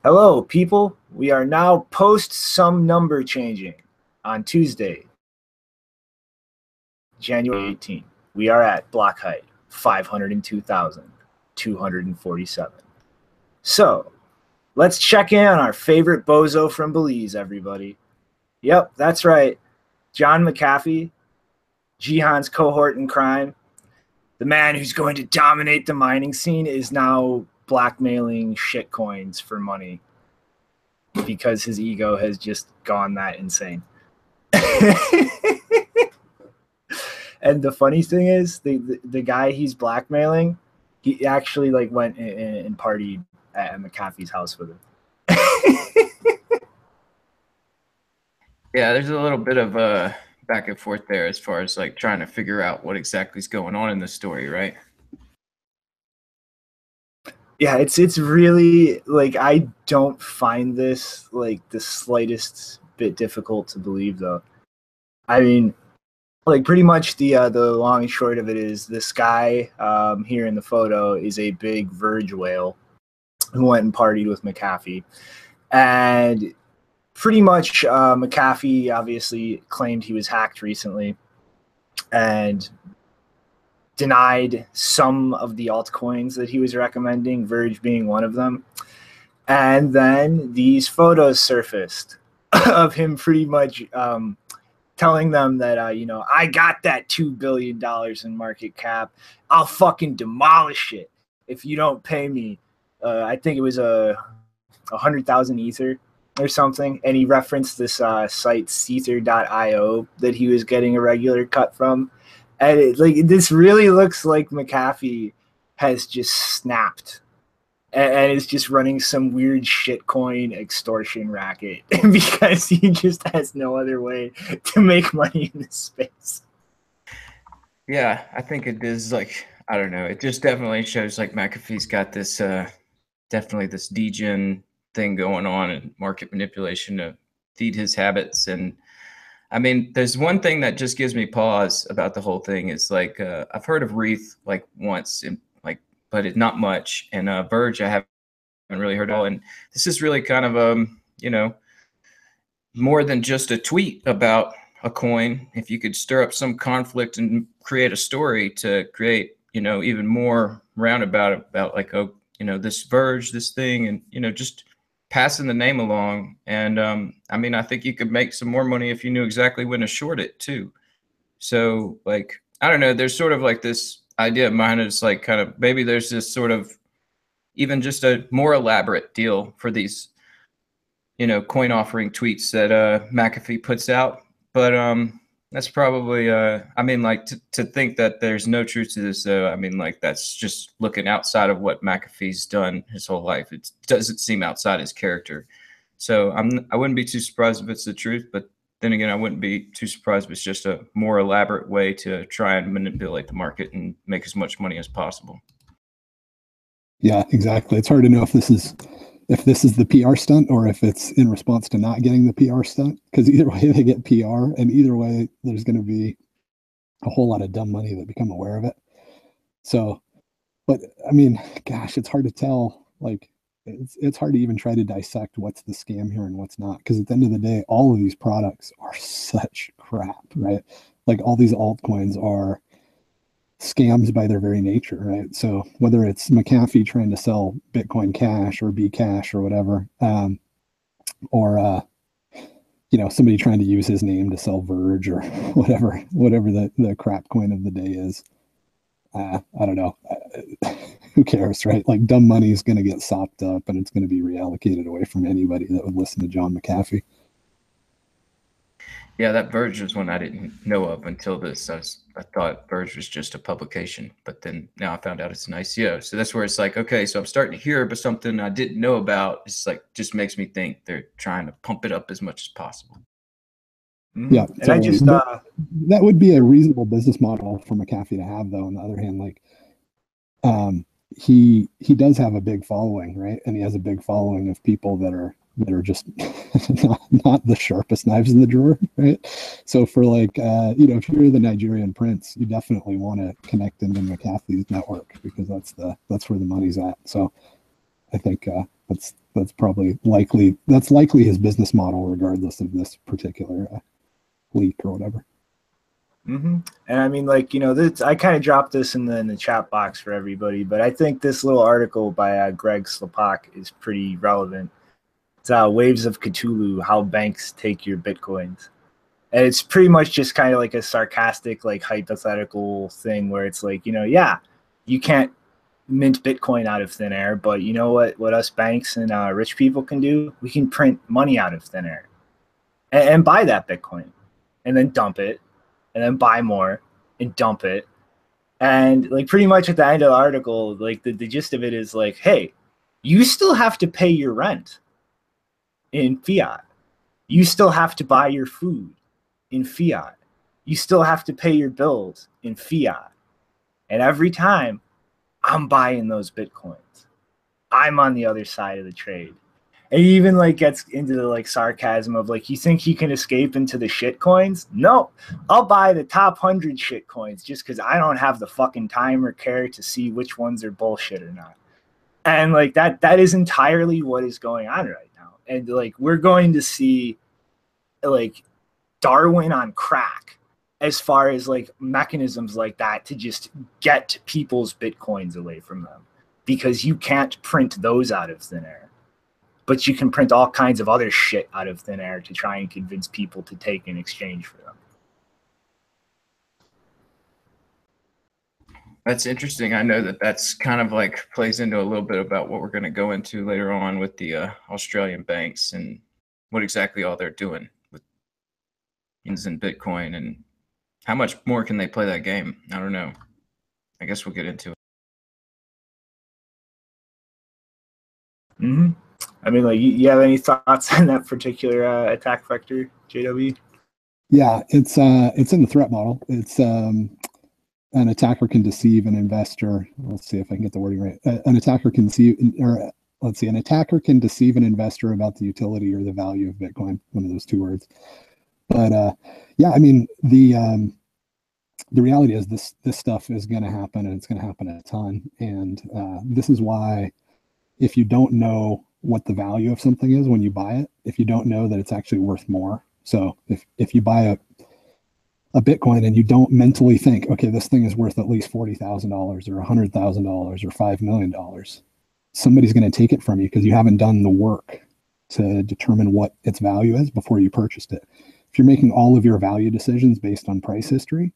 Hello, people. We are now post some number changing on Tuesday, January 18th. We are at block height 502,247. So let's check in on our favorite bozo from Belize, everybody. Yep, that's right. John McAffee, Jihan's cohort in crime, the man who's going to dominate the mining scene, is now blackmailing shitcoins for money because his ego has just gone that insane. And the funny thing is, the guy he's blackmailing, he actually like went and partied at McAffee's house with him. Yeah, there's a little bit of back and forth there as far as like trying to figure out what exactly is going on in the story, right? Yeah, it's really like I don't find this like the slightest bit difficult to believe, though. I mean, like pretty much the long and short of it is this guy here in the photo is a big verge whale who went and partied with McAfee, and pretty much McAfee obviously claimed he was hacked recently and denied some of the altcoins that he was recommending, Verge being one of them. And then these photos surfaced of him pretty much telling them that, I got that $2 billion in market cap. I'll fucking demolish it if you don't pay me. I think it was 100,000 Ether or something. And he referenced this site, Sether.io, that he was getting a regular cut from. And this really looks like McAfee has just snapped and is just running some weird shitcoin extortion racket because he just has no other way to make money in this space. Yeah, I think it is like, I don't know, it just definitely shows like McAfee's got this definitely this degen thing going on and market manipulation to feed his habits. And I mean, there's one thing that just gives me pause about the whole thing is like I've heard of Wreath like once and like, but it's not much. And Verge I haven't really heard all. And this is really kind of more than just a tweet about a coin. If you could stir up some conflict and create a story to create, even more roundabout about like, this Verge, this thing, and, just passing the name along. And I mean, I think you could make some more money if you knew exactly when to short it too. So like, I don't know, there's sort of like this idea of mine is like kind of maybe there's this sort of even just a more elaborate deal for these coin offering tweets that McAfee puts out. But that's probably I mean, like to think that there's no truth to this, though. I mean, like that's just looking outside of what McAfee's done his whole life. It doesn't seem outside his character. So I wouldn't be too surprised if it's the truth, but then again, I wouldn't be too surprised if it's just a more elaborate way to try and manipulate the market and make as much money as possible. Yeah, exactly. It's hard to know if this is the PR stunt or if it's in response to not getting the PR stunt, because either way they get PR, and either way there's going to be a whole lot of dumb money that become aware of it. So, but I mean, gosh, it's hard to tell. Like, it's hard to even try to dissect what's the scam here and what's not, because at the end of the day, all of these products are such crap, right? Like all these altcoins are scams by their very nature, right? So whether it's McAfee trying to sell Bitcoin Cash or Bcash or whatever, or somebody trying to use his name to sell Verge or whatever the crap coin of the day is. I don't know. Who cares, right? Like dumb money is going to get sopped up and it's going to be reallocated away from anybody that would listen to John McAfee. Yeah, that Verge was one I didn't know of until this. I thought Verge was just a publication, but then now I found out it's an ICO. So that's where it's like, okay, so I'm starting to hear about something I didn't know about. It's like, just makes me think they're trying to pump it up as much as possible. Yeah, and totally. I just that would be a reasonable business model for McAfee to have, though. On the other hand, like, he does have a big following, right? And he has a big following of people that are just not the sharpest knives in the drawer, right? So for like, if you're the Nigerian prince, you definitely want to connect into McAfee's network because that's where the money's at. So I think that's That's probably likely. That's likely his business model, regardless of this particular leak or whatever. Mm-hmm. And I mean, like, you know, this, I kind of dropped this in the chat box for everybody, but I think this little article by Greg Slepak is pretty relevant. It's Waves of Cthulhu, How Banks Take Your Bitcoins. And it's pretty much just kind of like a sarcastic, like, hypothetical thing where it's like, you know, yeah, you can't mint Bitcoin out of thin air, but you know what us banks and rich people can do? We can print money out of thin air and buy that Bitcoin and then dump it and then buy more and dump it. And like pretty much at the end of the article, like the gist of it is like, hey, you still have to pay your rent in fiat. You still have to buy your food in fiat. You still have to pay your bills in fiat. And every time I'm buying those Bitcoins, I'm on the other side of the trade. And he even like gets into the like sarcasm of like, you think he can escape into the shit coins? No, I'll buy the top 100 shit coins just because I don't have the fucking time or care to see which ones are bullshit or not. And like that is entirely what is going on right now. And like we're going to see like Darwin on crack as far as like mechanisms like that to just get people's Bitcoins away from them, because you can't print those out of thin air. But you can print all kinds of other shit out of thin air to try and convince people to take in exchange for them. That's interesting. I know that that's kind of like plays into a little bit about what we're going to go into later on with the Australian banks and what exactly all they're doing with in Bitcoin and how much more can they play that game. I don't know. I guess we'll get into it. Mm-hmm. I mean, like, you have any thoughts on that particular attack vector, JW? Yeah, it's in the threat model. It's an attacker can deceive an investor. Let's see if I can get the wording right. An attacker can an attacker can deceive an investor about the utility or the value of Bitcoin. One of those two words. But yeah, I mean the reality is this stuff is going to happen, and it's going to happen a ton. And this is why, if you don't know what the value of something is when you buy it, if you don't know that it's actually worth more. So if you buy a Bitcoin and you don't mentally think, okay, this thing is worth at least $40,000 or $100,000 or $5 million, somebody's going to take it from you because you haven't done the work to determine what its value is before you purchased it. If you're making all of your value decisions based on price history,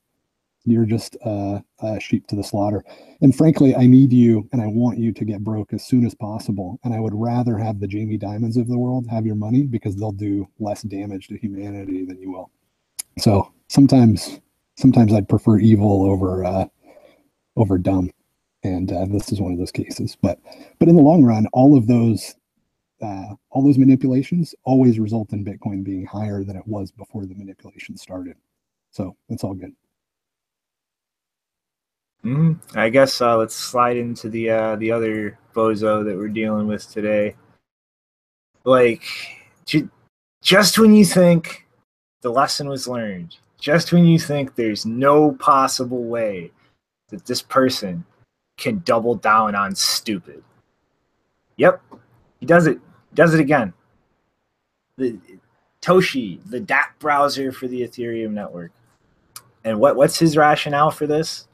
you're just a sheep to the slaughter. And frankly, I need you and I want you to get broke as soon as possible. And I would rather have the Jamie Dimons of the world have your money, because they'll do less damage to humanity than you will. So sometimes I'd prefer evil over dumb. And this is one of those cases. But in the long run, all those manipulations always result in Bitcoin being higher than it was before the manipulation started. So it's all good. I guess let's slide into the other bozo that we're dealing with today. Like, just when you think the lesson was learned, just when you think there's no possible way that this person can double down on stupid. Yep, he does it. He does it again. The Toshi, the DApp browser for the Ethereum network. And what's his rationale for this?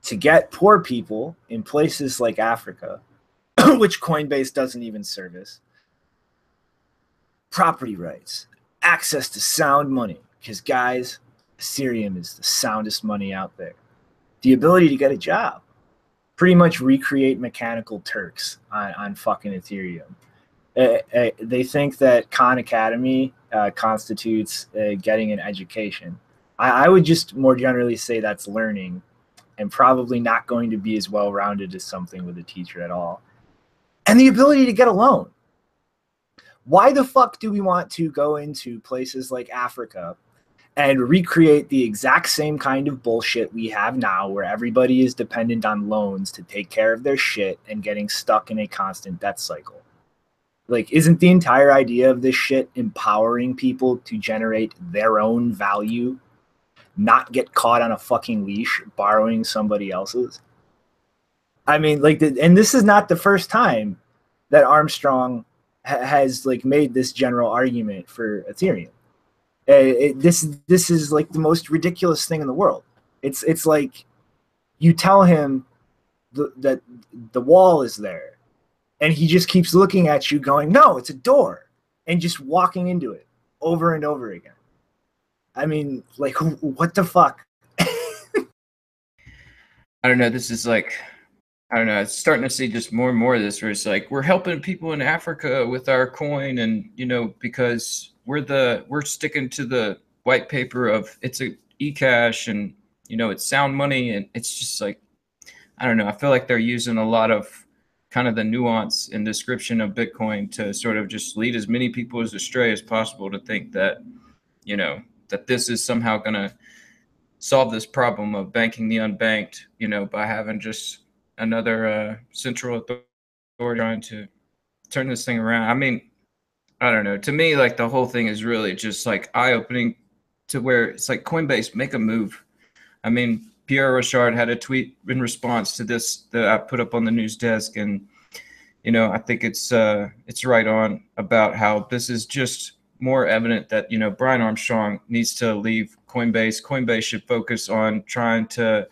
To get poor people in places like Africa, which Coinbase doesn't even service, property rights, access to sound money, because guys, Ethereum is the soundest money out there. The ability to get a job, pretty much recreate Mechanical Turks on fucking Ethereum. They think that Khan Academy constitutes getting an education. I would just more generally say that's learning, and probably not going to be as well-rounded as something with a teacher at all. And the ability to get a loan. Why the fuck do we want to go into places like Africa and recreate the exact same kind of bullshit we have now, where everybody is dependent on loans to take care of their shit and getting stuck in a constant debt cycle? Like, isn't the entire idea of this shit empowering people to generate their own value, not get caught on a fucking leash borrowing somebody else's? I mean, like, and this is not the first time that Armstrong has like made this general argument for Ethereum. This is like the most ridiculous thing in the world. It's like you tell him that the wall is there, and he just keeps looking at you, going, "No, it's a door," and just walking into it over and over again. I mean, like, what the fuck? I don't know. This is like, I don't know. It's starting to see just more and more of this, where it's like we're helping people in Africa with our coin, and because we're sticking to the white paper of it's a eCash, and it's sound money, and it's just like, I don't know. I feel like they're using a lot of kind of the nuance and description of Bitcoin to sort of just lead as many people astray as possible to think that that this is somehow going to solve this problem of banking the unbanked, by having just another central authority trying to turn this thing around. I mean, I don't know. To me, like, the whole thing is really just like eye-opening to where it's like, Coinbase, make a move. I mean, Pierre Rochard had a tweet in response to this that I put up on the news desk, and I think it's right on about how this is just more evident that Brian Armstrong needs to leave Coinbase. Coinbase should focus on trying to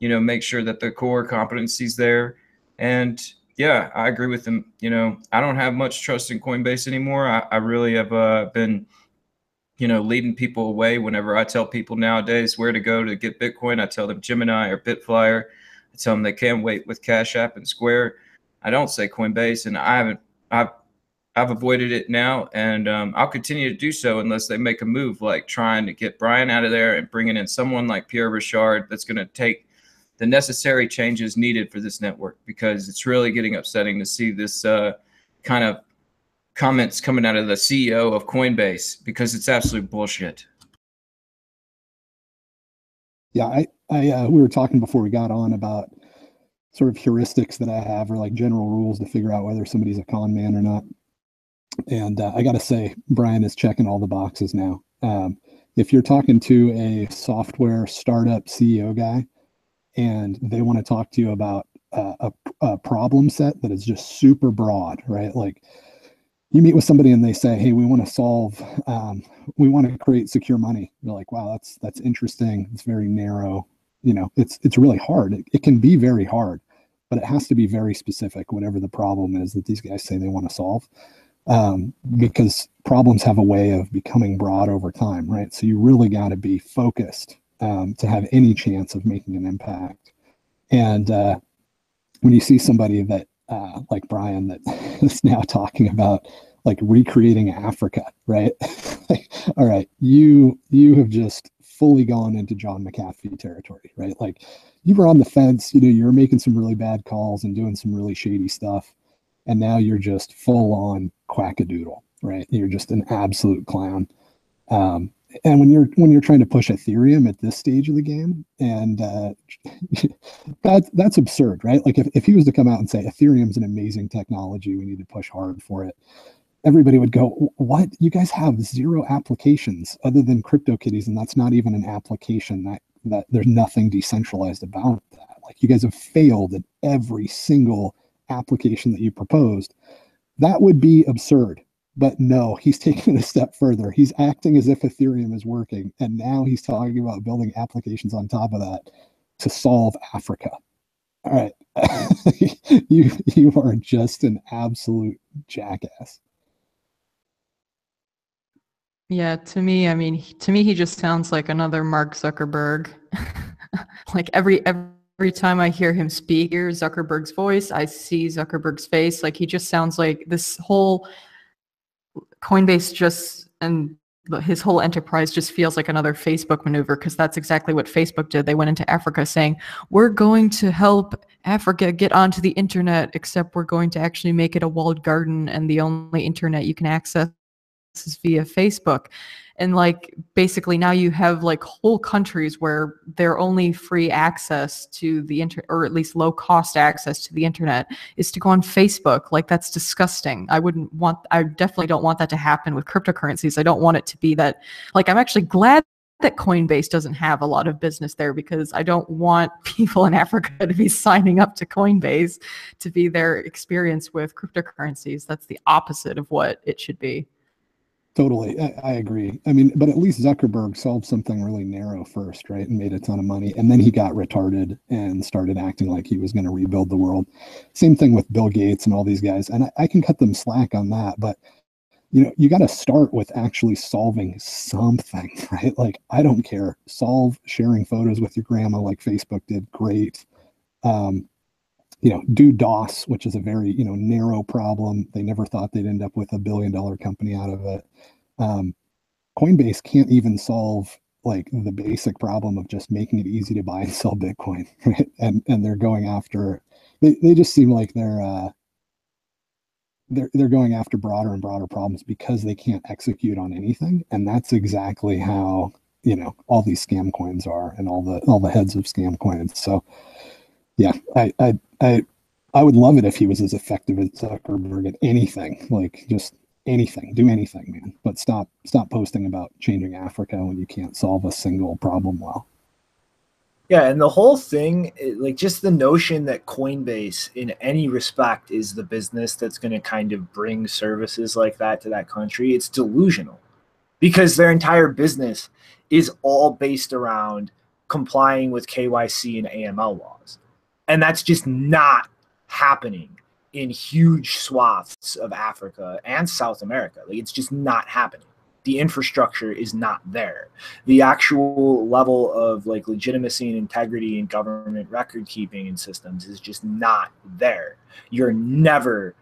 make sure that the core competency's there. And yeah, I agree with him. I don't have much trust in Coinbase anymore. I really have been leading people away. Whenever I tell people nowadays where to go to get Bitcoin, I tell them Gemini or Bitflyer. I tell them they can't wait with Cash App and Square. I don't say Coinbase, and I've avoided it now, and I'll continue to do so unless they make a move like trying to get Brian out of there and bringing in someone like Pierre Rochard that's going to take the necessary changes needed for this network, because it's really getting upsetting to see this kind of comments coming out of the CEO of Coinbase, because it's absolute bullshit. Yeah, we were talking before we got on about sort of heuristics that I have, or like general rules to figure out whether somebody's a con man or not. And I got to say, Brian is checking all the boxes now. If you're talking to a software startup CEO guy and they want to talk to you about a problem set that is just super broad, right? Like, you meet with somebody and they say, "Hey, we want to create secure money." You're like, "Wow, that's interesting. It's very narrow." It's really hard. It can be very hard, but it has to be very specific, whatever the problem is that these guys say they want to solve. Because problems have a way of becoming broad over time, right? So you really got to be focused to have any chance of making an impact. And when you see somebody that like Brian that is now talking about like recreating Africa, right? Like, all right, you have just fully gone into John McAfee territory, right? Like, you were on the fence, you were making some really bad calls and doing some really shady stuff, and now you're just full on quackadoodle, right? You're just an absolute clown. And when you're trying to push Ethereum at this stage of the game, and that's absurd, right? Like, if he was to come out and say Ethereum's an amazing technology, we need to push hard for it, everybody would go, "What? You guys have 0 applications other than CryptoKitties, and that's not even an application. That there's nothing decentralized about that. Like, you guys have failed at every single application that you proposed." That would be absurd. But no, he's taking it a step further. He's acting as if Ethereum is working, and now he's talking about building applications on top of that to solve Africa. All right. You are just an absolute jackass. Yeah, to me, he just sounds like another Mark Zuckerberg. Like, every time I hear him speak, hear Zuckerberg's voice, I see Zuckerberg's face. Like, he just sounds like this whole Coinbase and his whole enterprise just feels like another Facebook maneuver, because that's exactly what Facebook did. They went into Africa saying, "We're going to help Africa get onto the internet, except we're going to actually make it a walled garden, and the only internet you can access is via Facebook." And like, basically now you have like whole countries where their only free access to the internet, or at least low cost access to the internet, is to go on Facebook. Like, that's disgusting. I definitely don't want that to happen with cryptocurrencies. I don't want it to be that. Like, I'm actually glad that Coinbase doesn't have a lot of business there, because I don't want people in Africa to be signing up to Coinbase to be their experience with cryptocurrencies. That's the opposite of what it should be. Totally. I agree. I mean, but at least Zuckerberg solved something really narrow first, right? And made a ton of money. And then he got retarded and started acting like he was going to rebuild the world. Same thing with Bill Gates and all these guys. And I can cut them slack on that. But, you know, you got to start with actually solving something, right? Like, I don't care. Solve sharing photos with your grandma like Facebook did. Great. You know, do DOS, which is a very, you know, narrow problem. They never thought they'd end up with $1 billion company out of it. Coinbase can't even solve like the basic problem of just making it easy to buy and sell Bitcoin, right? And they're going after, they just seem like they're going after broader and broader problems because they can't execute on anything. And that's exactly how, you know, all these scam coins are, and all the heads of scam coins. So yeah, I would love it if he was as effective as Zuckerberg at anything, like just anything, do anything, man. But stop posting about changing Africa when you can't solve a single problem well. Yeah, and the whole thing, like just the notion that Coinbase in any respect is the business that's going to kind of bring services like that to that country, it's delusional, because their entire business is all based around complying with KYC and AML laws. And that's just not happening in huge swaths of Africa and South America. Like, it's just not happening. The infrastructure is not there. The actual level of like legitimacy and integrity in government record keeping and systems is just not there. You're never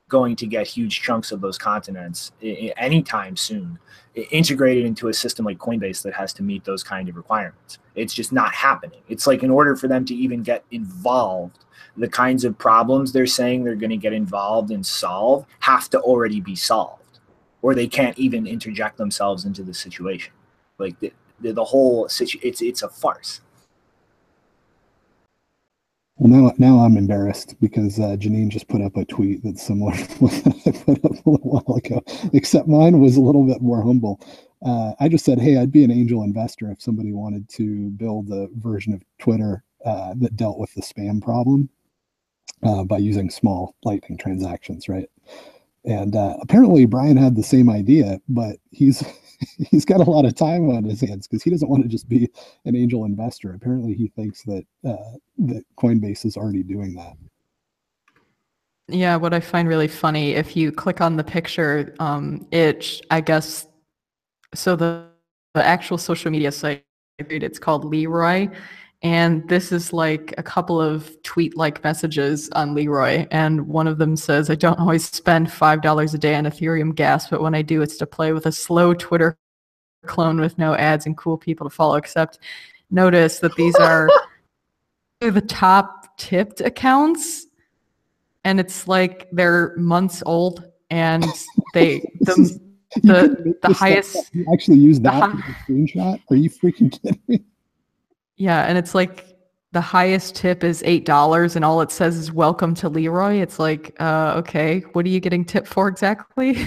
going to get huge chunks of those continents anytime soon integrated into a system like Coinbase that has to meet those kind of requirements. It's just not happening. It's like, in order for them to even get involved, the kinds of problems they're saying they're going to get involved and solve have to already be solved, or they can't even interject themselves into the situation. Like the whole situation, it's a farce. Well, now I'm embarrassed because Janine just put up a tweet that's similar to what I put up a little while ago, except mine was a little bit more humble. I just said, hey, I'd be an angel investor if somebody wanted to build a version of Twitter that dealt with the spam problem by using small Lightning transactions, right? And apparently Brian had the same idea, but he's got a lot of time on his hands because he doesn't want to just be an angel investor. Apparently he thinks that that Coinbase is already doing that. Yeah, what I find really funny, if you click on the picture, I guess, so the actual social media site, it's called Leroy. And this is like a couple of tweet-like messages on Leroy. And one of them says, I don't always spend $5 a day on Ethereum gas, but when I do, it's to play with a slow Twitter clone with no ads and cool people to follow. Except notice that these are the top tipped accounts. And it's like they're months old, and the highest. You actually use that for the screenshot? Are you freaking kidding me? Yeah, and it's like the highest tip is $8, and all it says is "Welcome to Leroy." It's like, okay, what are you getting tipped for exactly?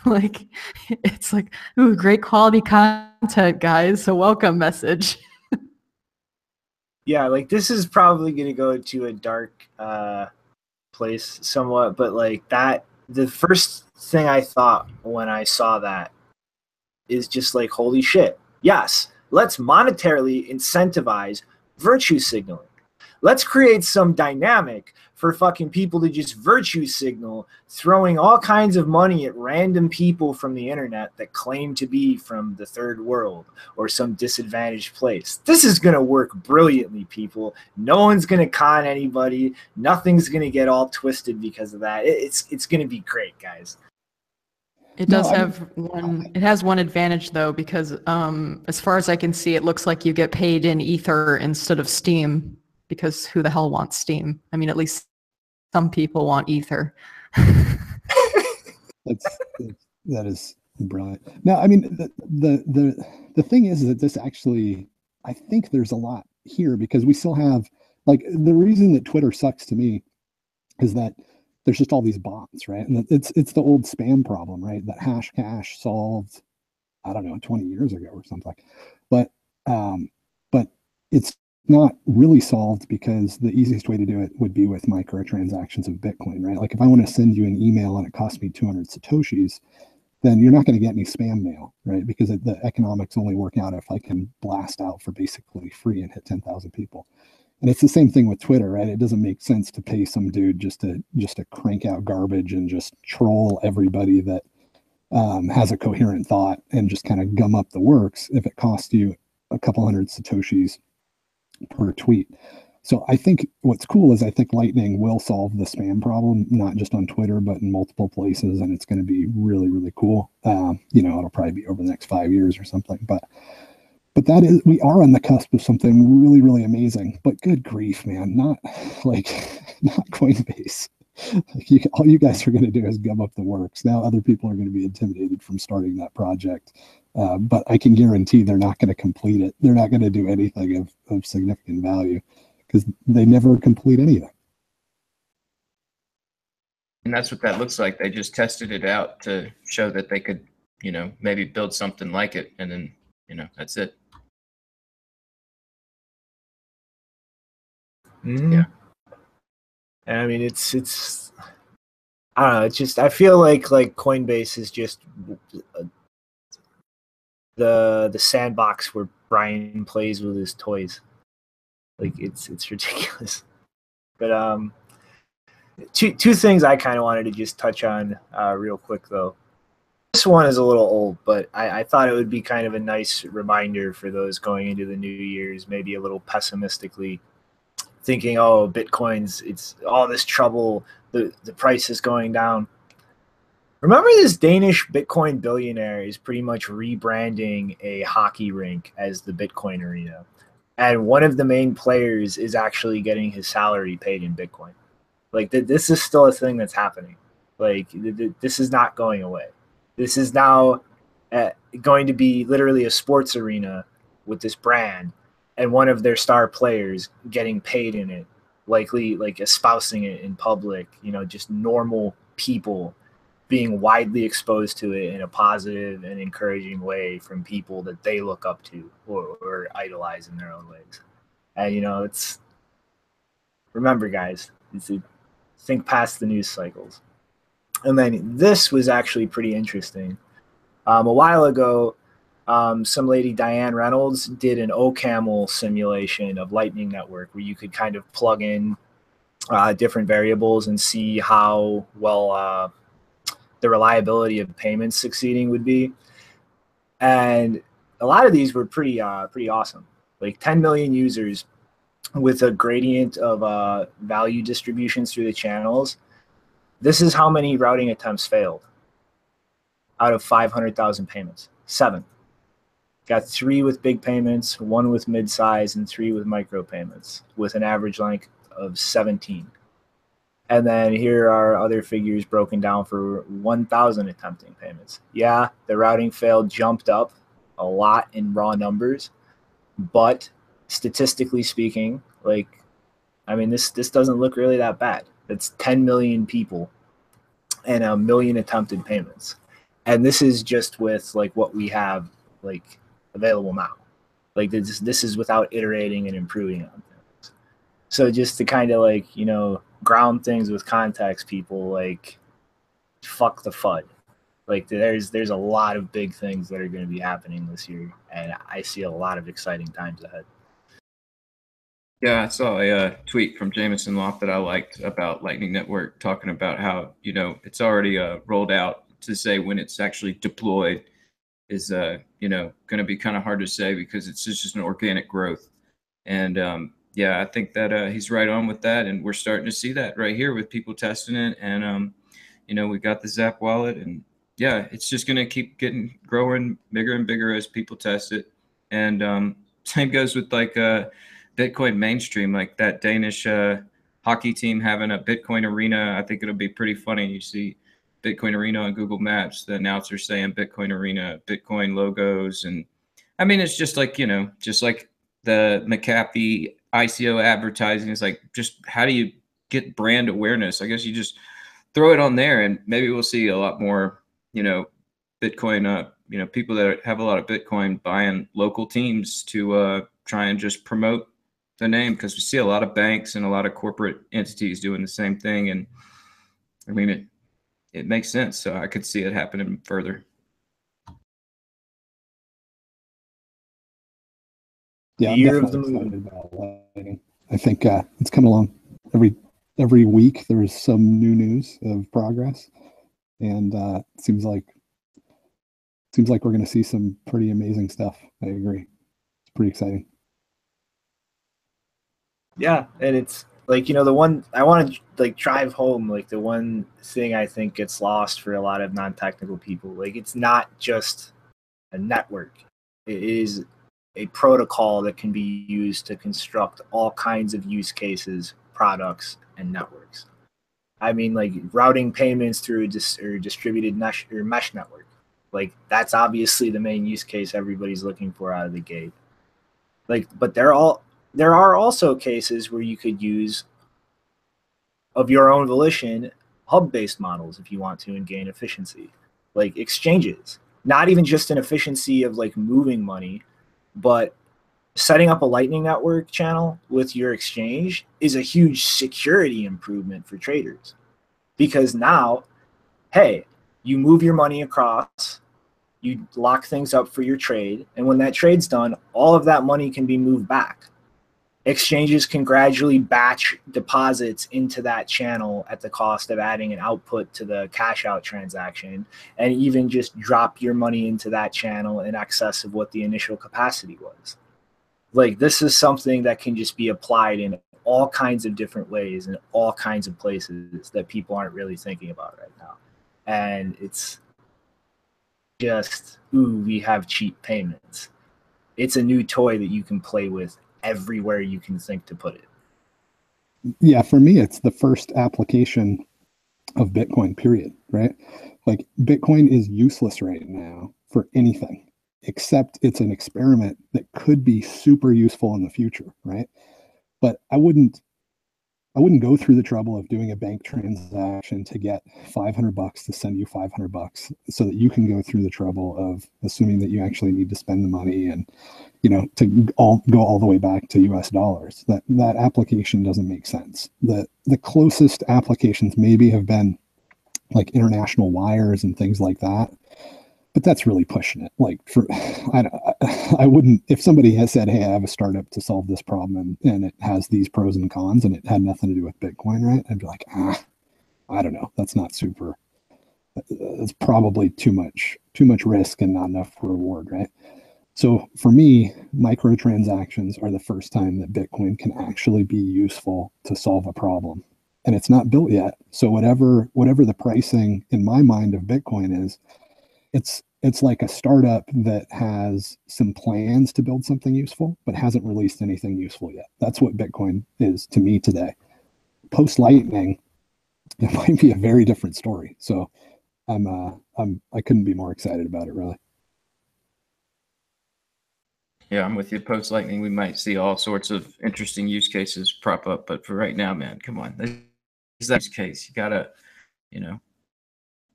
Like, it's like, ooh, great quality content, guys. So welcome message. Yeah, like this is probably going to go to a dark place somewhat, but like that, the first thing I thought when I saw that is just like, holy shit. Yes, let's monetarily incentivize virtue signaling. Let's create some dynamic for fucking people to just virtue signal, throwing all kinds of money at random people from the internet that claim to be from the third world or some disadvantaged place. This is going to work brilliantly, people. No one's going to con anybody. Nothing's going to get all twisted because of that. It's going to be great, guys. It does have one. It has one advantage though, because as far as I can see, it looks like you get paid in Ether instead of Steam. Because who the hell wants Steam? I mean, at least some people want Ether. That is brilliant. No, I mean the thing is that this actually, I think there's a lot here because we still have, like, the reason that Twitter sucks to me is that there's just all these bots, right? And it's the old spam problem, right? That Hashcash solved I don't know, 20 years ago or something. But it's not really solved because the easiest way to do it would be with microtransactions of Bitcoin, right? Like if I want to send you an email and it costs me 200 Satoshis, then you're not going to get any spam mail, right? Because the economics only work out if I can blast out for basically free and hit 10,000 people. And it's the same thing with Twitter, right? It doesn't make sense to pay some dude just to crank out garbage and just troll everybody that has a coherent thought and just kind of gum up the works if it costs you a couple hundred Satoshis per tweet. So I think what's cool is I think Lightning will solve the spam problem, not just on Twitter, but in multiple places. And it's going to be really, really cool. It'll probably be over the next 5 years or something. But we are on the cusp of something really, really amazing. But good grief, man, not Coinbase. All you guys are going to do is gum up the works. Now other people are going to be intimidated from starting that project. But I can guarantee they're not going to complete it. They're not going to do anything of significant value because they never complete anything. And that's what that looks like. They just tested it out to show that they could, maybe build something like it. And then, that's it. Mm-hmm. Yeah. And I mean, it's I don't know. It's just, I feel like Coinbase is just the sandbox where Brian plays with his toys. Like it's ridiculous. But two things I kind of wanted to just touch on real quick though. This one is a little old, but I thought it would be kind of a nice reminder for those going into the New Year's, maybe a little pessimistically thinking, oh, Bitcoin's, it's all this trouble, the price is going down. Remember this Danish Bitcoin billionaire is pretty much rebranding a hockey rink as the Bitcoin arena. And one of the main players is actually getting his salary paid in Bitcoin. Like this is still a thing that's happening. Like this is not going away. This is now going to be literally a sports arena with this brand and one of their star players getting paid in it, likely like espousing it in public, just normal people being widely exposed to it in a positive and encouraging way from people that they look up to or idolize in their own ways. And, it's, remember guys, think past the news cycles. And then this was actually pretty interesting. A while ago, some lady, Diane Reynolds, did an OCaml simulation of Lightning Network where you could kind of plug in different variables and see how well the reliability of payments succeeding would be. And a lot of these were pretty awesome. Like 10 million users with a gradient of value distributions through the channels. This is how many routing attempts failed out of 500,000 payments. 7. Got 3 with big payments, 1 with mid-size, and 3 with micro payments, with an average length of 17. And then here are other figures broken down for 1,000 attempting payments. Yeah, the routing fail jumped up a lot in raw numbers, but statistically speaking, this doesn't look really that bad. It's 10 million people and 1 million attempted payments. And this is just with what we have available now. This is without iterating and improving on things. So just to kind of ground things with context, people, fuck the FUD. There's a lot of big things that are going to be happening this year, and I see a lot of exciting times ahead. Yeah, I saw a tweet from Jameson Loft that I liked about Lightning Network, talking about how it's already rolled out. To say when it's actually deployed is going to be kind of hard to say because it's just an organic growth. And I think that he's right on with that, and we're starting to see that right here with people testing it. And we got the Zap wallet, and it's just going to keep growing bigger and bigger as people test it. And same goes with Bitcoin mainstream, like that Danish hockey team having a Bitcoin arena. I think it'll be pretty funny. You see Bitcoin arena on Google Maps, the announcer saying Bitcoin arena, Bitcoin logos. And I mean, it's just just like the McAffee ICO advertising is just how do you get brand awareness? I guess you just throw it on there and maybe we'll see a lot more, Bitcoin people that have a lot of Bitcoin buying local teams to try and just promote the name, because we see a lot of banks and a lot of corporate entities doing the same thing. And I mean, it makes sense. So I could see it happening further. Yeah, I'm definitely excited about Lightning. I think it's coming along. Every week there's some new news of progress, and it seems like we're going to see some pretty amazing stuff. I agree. It's pretty exciting. Yeah, and it's like, the one I want to like drive home, like the one thing I think gets lost for a lot of non-technical people, like it's not just a network. It is a protocol that can be used to construct all kinds of use cases, products, and networks. I mean, like routing payments through a distributed mesh network. Like that's obviously the main use case everybody's looking for out of the gate. Like, but there are also cases where you could use, of your own volition, hub-based models if you want to and gain efficiency, like exchanges. Not even just an efficiency of like moving money, but setting up a Lightning Network channel with your exchange is a huge security improvement for traders. Because now, hey, you move your money across, you lock things up for your trade, and when that trade's done, all of that money can be moved back. Exchanges can gradually batch deposits into that channel at the cost of adding an output to the cash out transaction, and even just drop your money into that channel in excess of what the initial capacity was. Like, this is something that can just be applied in all kinds of different ways in all kinds of places that people aren't really thinking about right now. And it's just, ooh, we have cheap payments. It's a new toy that you can play with everywhere you can think to put it. Yeah, for me, it's the first application of Bitcoin, period, right? Like, Bitcoin is useless right now for anything, except it's an experiment that could be super useful in the future, right? But I wouldn't go through the trouble of doing a bank transaction to get $500 to send you $500 so that you can go through the trouble of assuming that you actually need to spend the money and, to go all the way back to US dollars. That application doesn't make sense. The closest applications maybe have been like international wires and things like that. But that's really pushing it. Like, I wouldn't, if somebody has said, hey, I have a startup to solve this problem and it has these pros and cons and it had nothing to do with Bitcoin, right? I'd be like, I don't know. That's not super, it's probably too much risk and not enough reward, right? So for me, microtransactions are the first time that Bitcoin can actually be useful to solve a problem. And it's not built yet. So whatever the pricing in my mind of Bitcoin is, it's like a startup that has some plans to build something useful, but hasn't released anything useful yet. That's what Bitcoin is to me today. Post Lightning, it might be a very different story. So I couldn't be more excited about it, really. Yeah, I'm with you. Post Lightning, we might see all sorts of interesting use cases prop up, but for right now, man, come on, this is that use case. You gotta,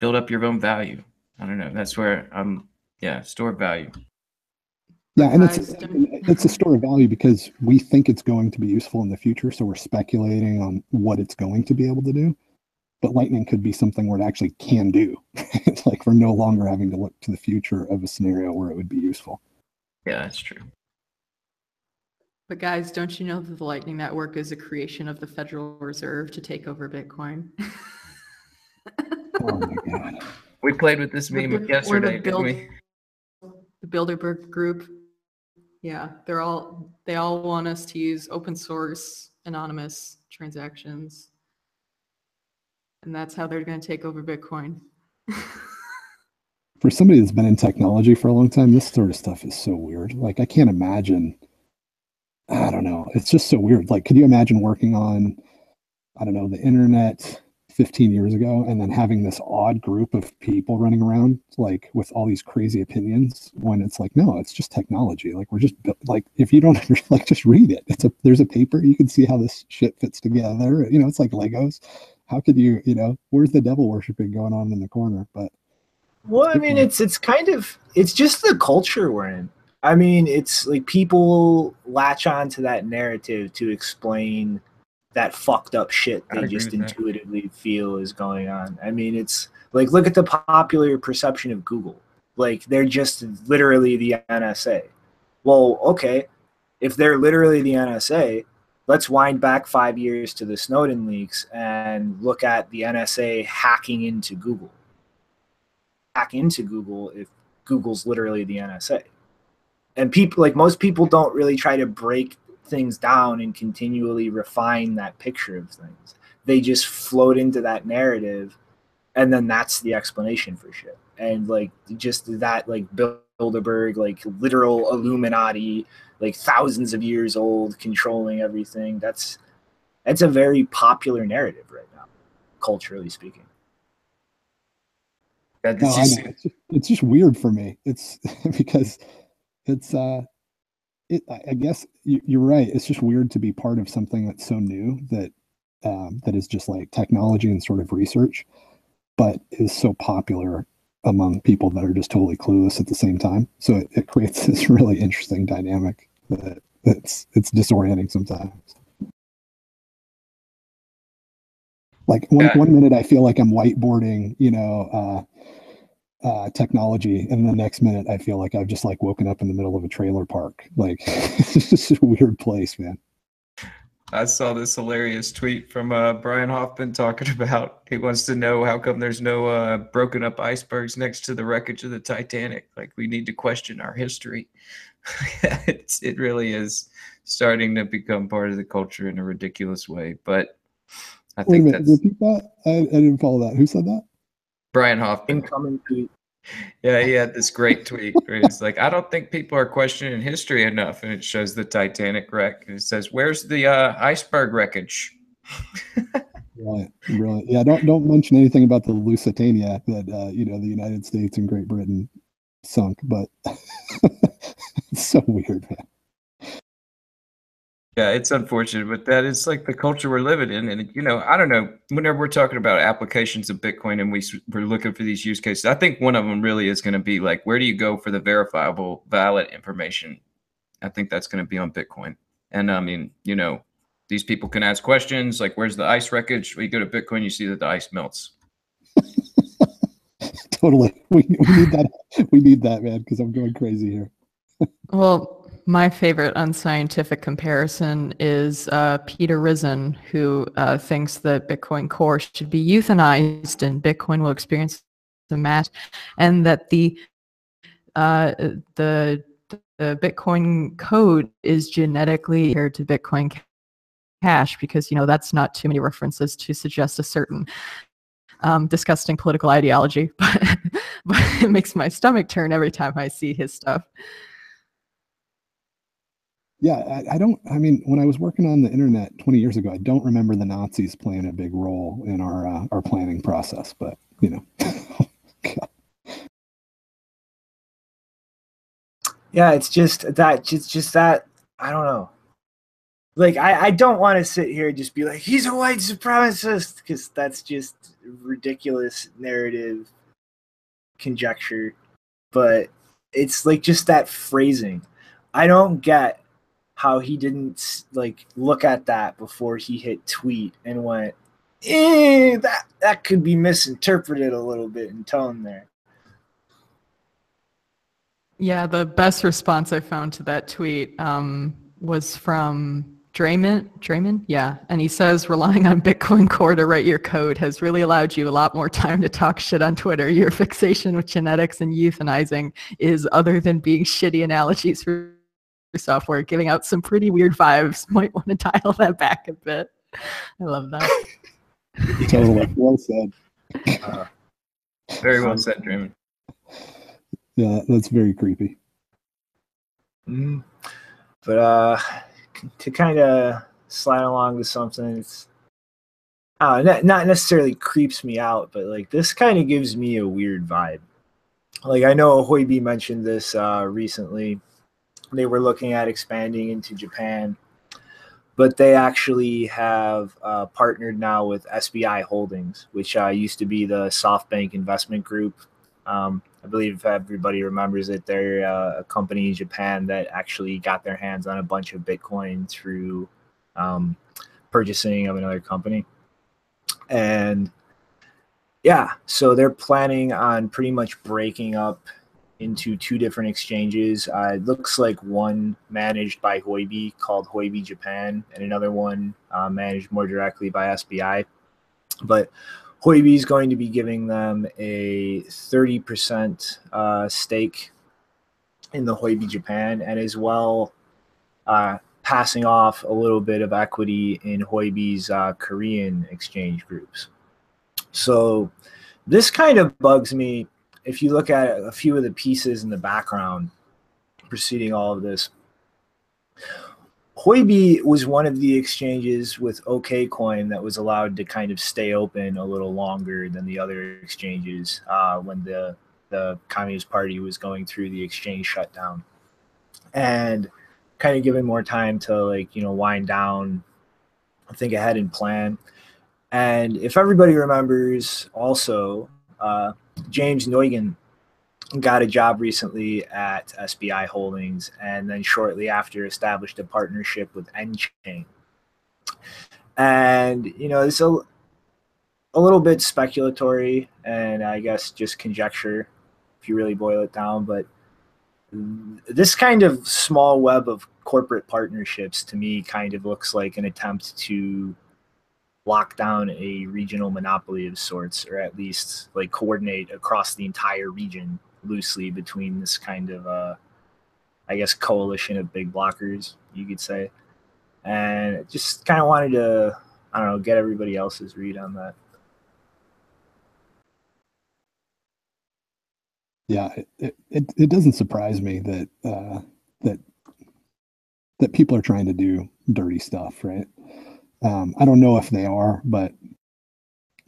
build up your own value. I don't know. That's where store value. Yeah, and it's a store of value because we think it's going to be useful in the future, so we're speculating on what it's going to be able to do. But Lightning could be something where it actually can do. It's like we're no longer having to look to the future of a scenario where it would be useful. Yeah, that's true. But guys, don't you know that the Lightning Network is a creation of the Federal Reserve to take over Bitcoin? Oh my God. We played with this meme yesterday, didn't we? The Bilderberg Group. Yeah, they all want us to use open source, anonymous transactions. And that's how they're going to take over Bitcoin. For somebody that's been in technology for a long time, this sort of stuff is so weird. Like, I can't imagine. I don't know. It's just so weird. Like, could you imagine working on, I don't know, the internet 15 years ago and then having this odd group of people running around like with all these crazy opinions when it's like, no, it's just technology. Like, we're just like, if you don't like, just read it. There's a paper, you can see how this shit fits together. It's like Legos. How could you, where's the devil worshiping going on in the corner? But Well, I mean, it's just the culture we're in. I mean, it's like people latch on to that narrative to explain that fucked up shit they just intuitively feel is going on. I mean, it's like, look at the popular perception of Google. Like, they're just literally the NSA. Well, okay, if they're literally the NSA, let's wind back 5 years to the Snowden leaks and look at the NSA hacking into Google. Hack into Google if Google's literally the NSA. And people, like most people, don't really try to break things down and continually refine that picture of things. They just float into that narrative, and then that's the explanation for shit. And like just that, like Bilderberg, like literal Illuminati, like thousands of years old, controlling everything. That's a very popular narrative right now, culturally speaking. No, I know. It's just weird for me. It's because it's I guess you're right. It's just weird to be part of something that's so new that that is just like technology and sort of research, but is so popular among people that are just totally clueless at the same time. So it creates this really interesting dynamic that it's disorienting sometimes. Like one minute I feel like I'm whiteboarding, technology, and the next minute I feel like I've just like woken up in the middle of a trailer park. Like it's just a weird place, man. I saw this hilarious tweet from Brian Hoffman talking about he wants to know how come there's no broken up icebergs next to the wreckage of the Titanic. Like, we need to question our history. It really is starting to become part of the culture in a ridiculous way. But I think that's... Repeat that? I didn't follow that. Who said that? Brian Hoffman. Incoming tweet. Yeah, he had this great tweet where he's like, I don't think people are questioning history enough. And it shows the Titanic wreck. And it says, where's the iceberg wreckage? Right. Yeah, don't mention anything about the Lusitania that, the United States and Great Britain sunk. But it's so weird, man. Yeah, it's unfortunate, but that is like the culture we're living in. And, I don't know, whenever we're talking about applications of Bitcoin and we're looking for these use cases, I think one of them really is going to be like, where do you go for the verifiable, valid information? I think that's going to be on Bitcoin. And I mean, these people can ask questions like, where's the ice wreckage? When you go to Bitcoin, you see that the ice melts. Totally. We need that. We need that, man, because I'm going crazy here. Well, my favorite unscientific comparison is Pieter Risen, who thinks that Bitcoin Core should be euthanized and Bitcoin will experience the mass, and that the Bitcoin code is genetically compared to Bitcoin Cash because that's not too many references to suggest a certain disgusting political ideology, but it makes my stomach turn every time I see his stuff. Yeah, I mean, when I was working on the internet 20 years ago, I don't remember the Nazis playing a big role in our planning process, but, Yeah, it's just that, I don't know. Like, I don't want to sit here and just be like, he's a white supremacist, because that's just ridiculous narrative conjecture. But it's like just that phrasing. I don't get how he didn't like look at that before he hit tweet and went, that could be misinterpreted a little bit in tone there. Yeah, the best response I found to that tweet was from Draymond, yeah. And he says, relying on Bitcoin Core to write your code has really allowed you a lot more time to talk shit on Twitter. Your fixation with genetics and euthanizing is, other than being shitty analogies for software, giving out some pretty weird vibes. Might want to dial that back a bit. I love that. Totally. Well said. Very well said, Draymond. Yeah, that's very creepy. But to kind of slide along to something, it's not necessarily creeps me out, but like this kind of gives me a weird vibe. Like, I know Huobi mentioned this recently. They were looking at expanding into Japan, but they actually have partnered now with SBI Holdings, which used to be the SoftBank investment group. I believe if everybody remembers it, they're a company in Japan that actually got their hands on a bunch of Bitcoin through purchasing of another company. And yeah, so they're planning on pretty much breaking up into two different exchanges. It looks like one managed by Huobi called Huobi Japan, and another one managed more directly by SBI. But Huobi is going to be giving them a 30% stake in the Huobi Japan, and as well passing off a little bit of equity in Huobi's Korean exchange groups. So this kind of bugs me. If you look at a few of the pieces in the background preceding all of this, Huobi was one of the exchanges with OKCoin that was allowed to kind of stay open a little longer than the other exchanges when the Communist Party was going through the exchange shutdown, and kind of given more time to, like, you know, wind down, think ahead and plan. And if everybody remembers also, James Neugen got a job recently at SBI Holdings, and then shortly after established a partnership with nChain. And, you know, it's a little bit speculatory and I guess just conjecture if you really boil it down, but this kind of small web of corporate partnerships to me kind of looks like an attempt to lock down a regional monopoly of sorts, or at least like coordinate across the entire region loosely between this kind of, I guess, coalition of big blockers, you could say. And just kind of wanted to, I don't know, get everybody else's read on that. Yeah, it doesn't surprise me that that people are trying to do dirty stuff, right? I don't know if they are, but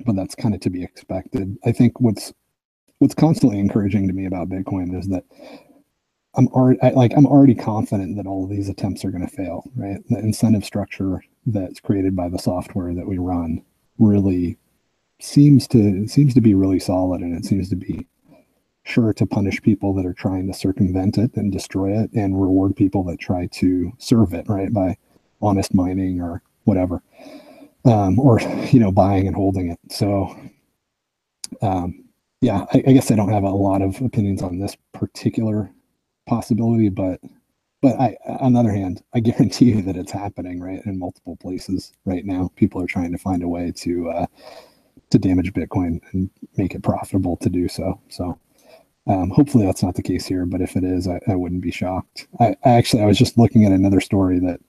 that's kind of to be expected. I think what's constantly encouraging to me about Bitcoin is that I'm already confident that all of these attempts are going to fail, right? The incentive structure that's created by the software that we run really seems to be really solid, and it seems to be sure to punish people that are trying to circumvent it and destroy it, and reward people that try to serve it, right, by honest mining or whatever, or, you know, buying and holding it. So yeah, I guess I don't have a lot of opinions on this particular possibility, but on the other hand, I guarantee you that it's happening, right, in multiple places right now. People are trying to find a way to damage Bitcoin and make it profitable to do so. So hopefully that's not the case here, but if it is, I wouldn't be shocked. I was just looking at another story that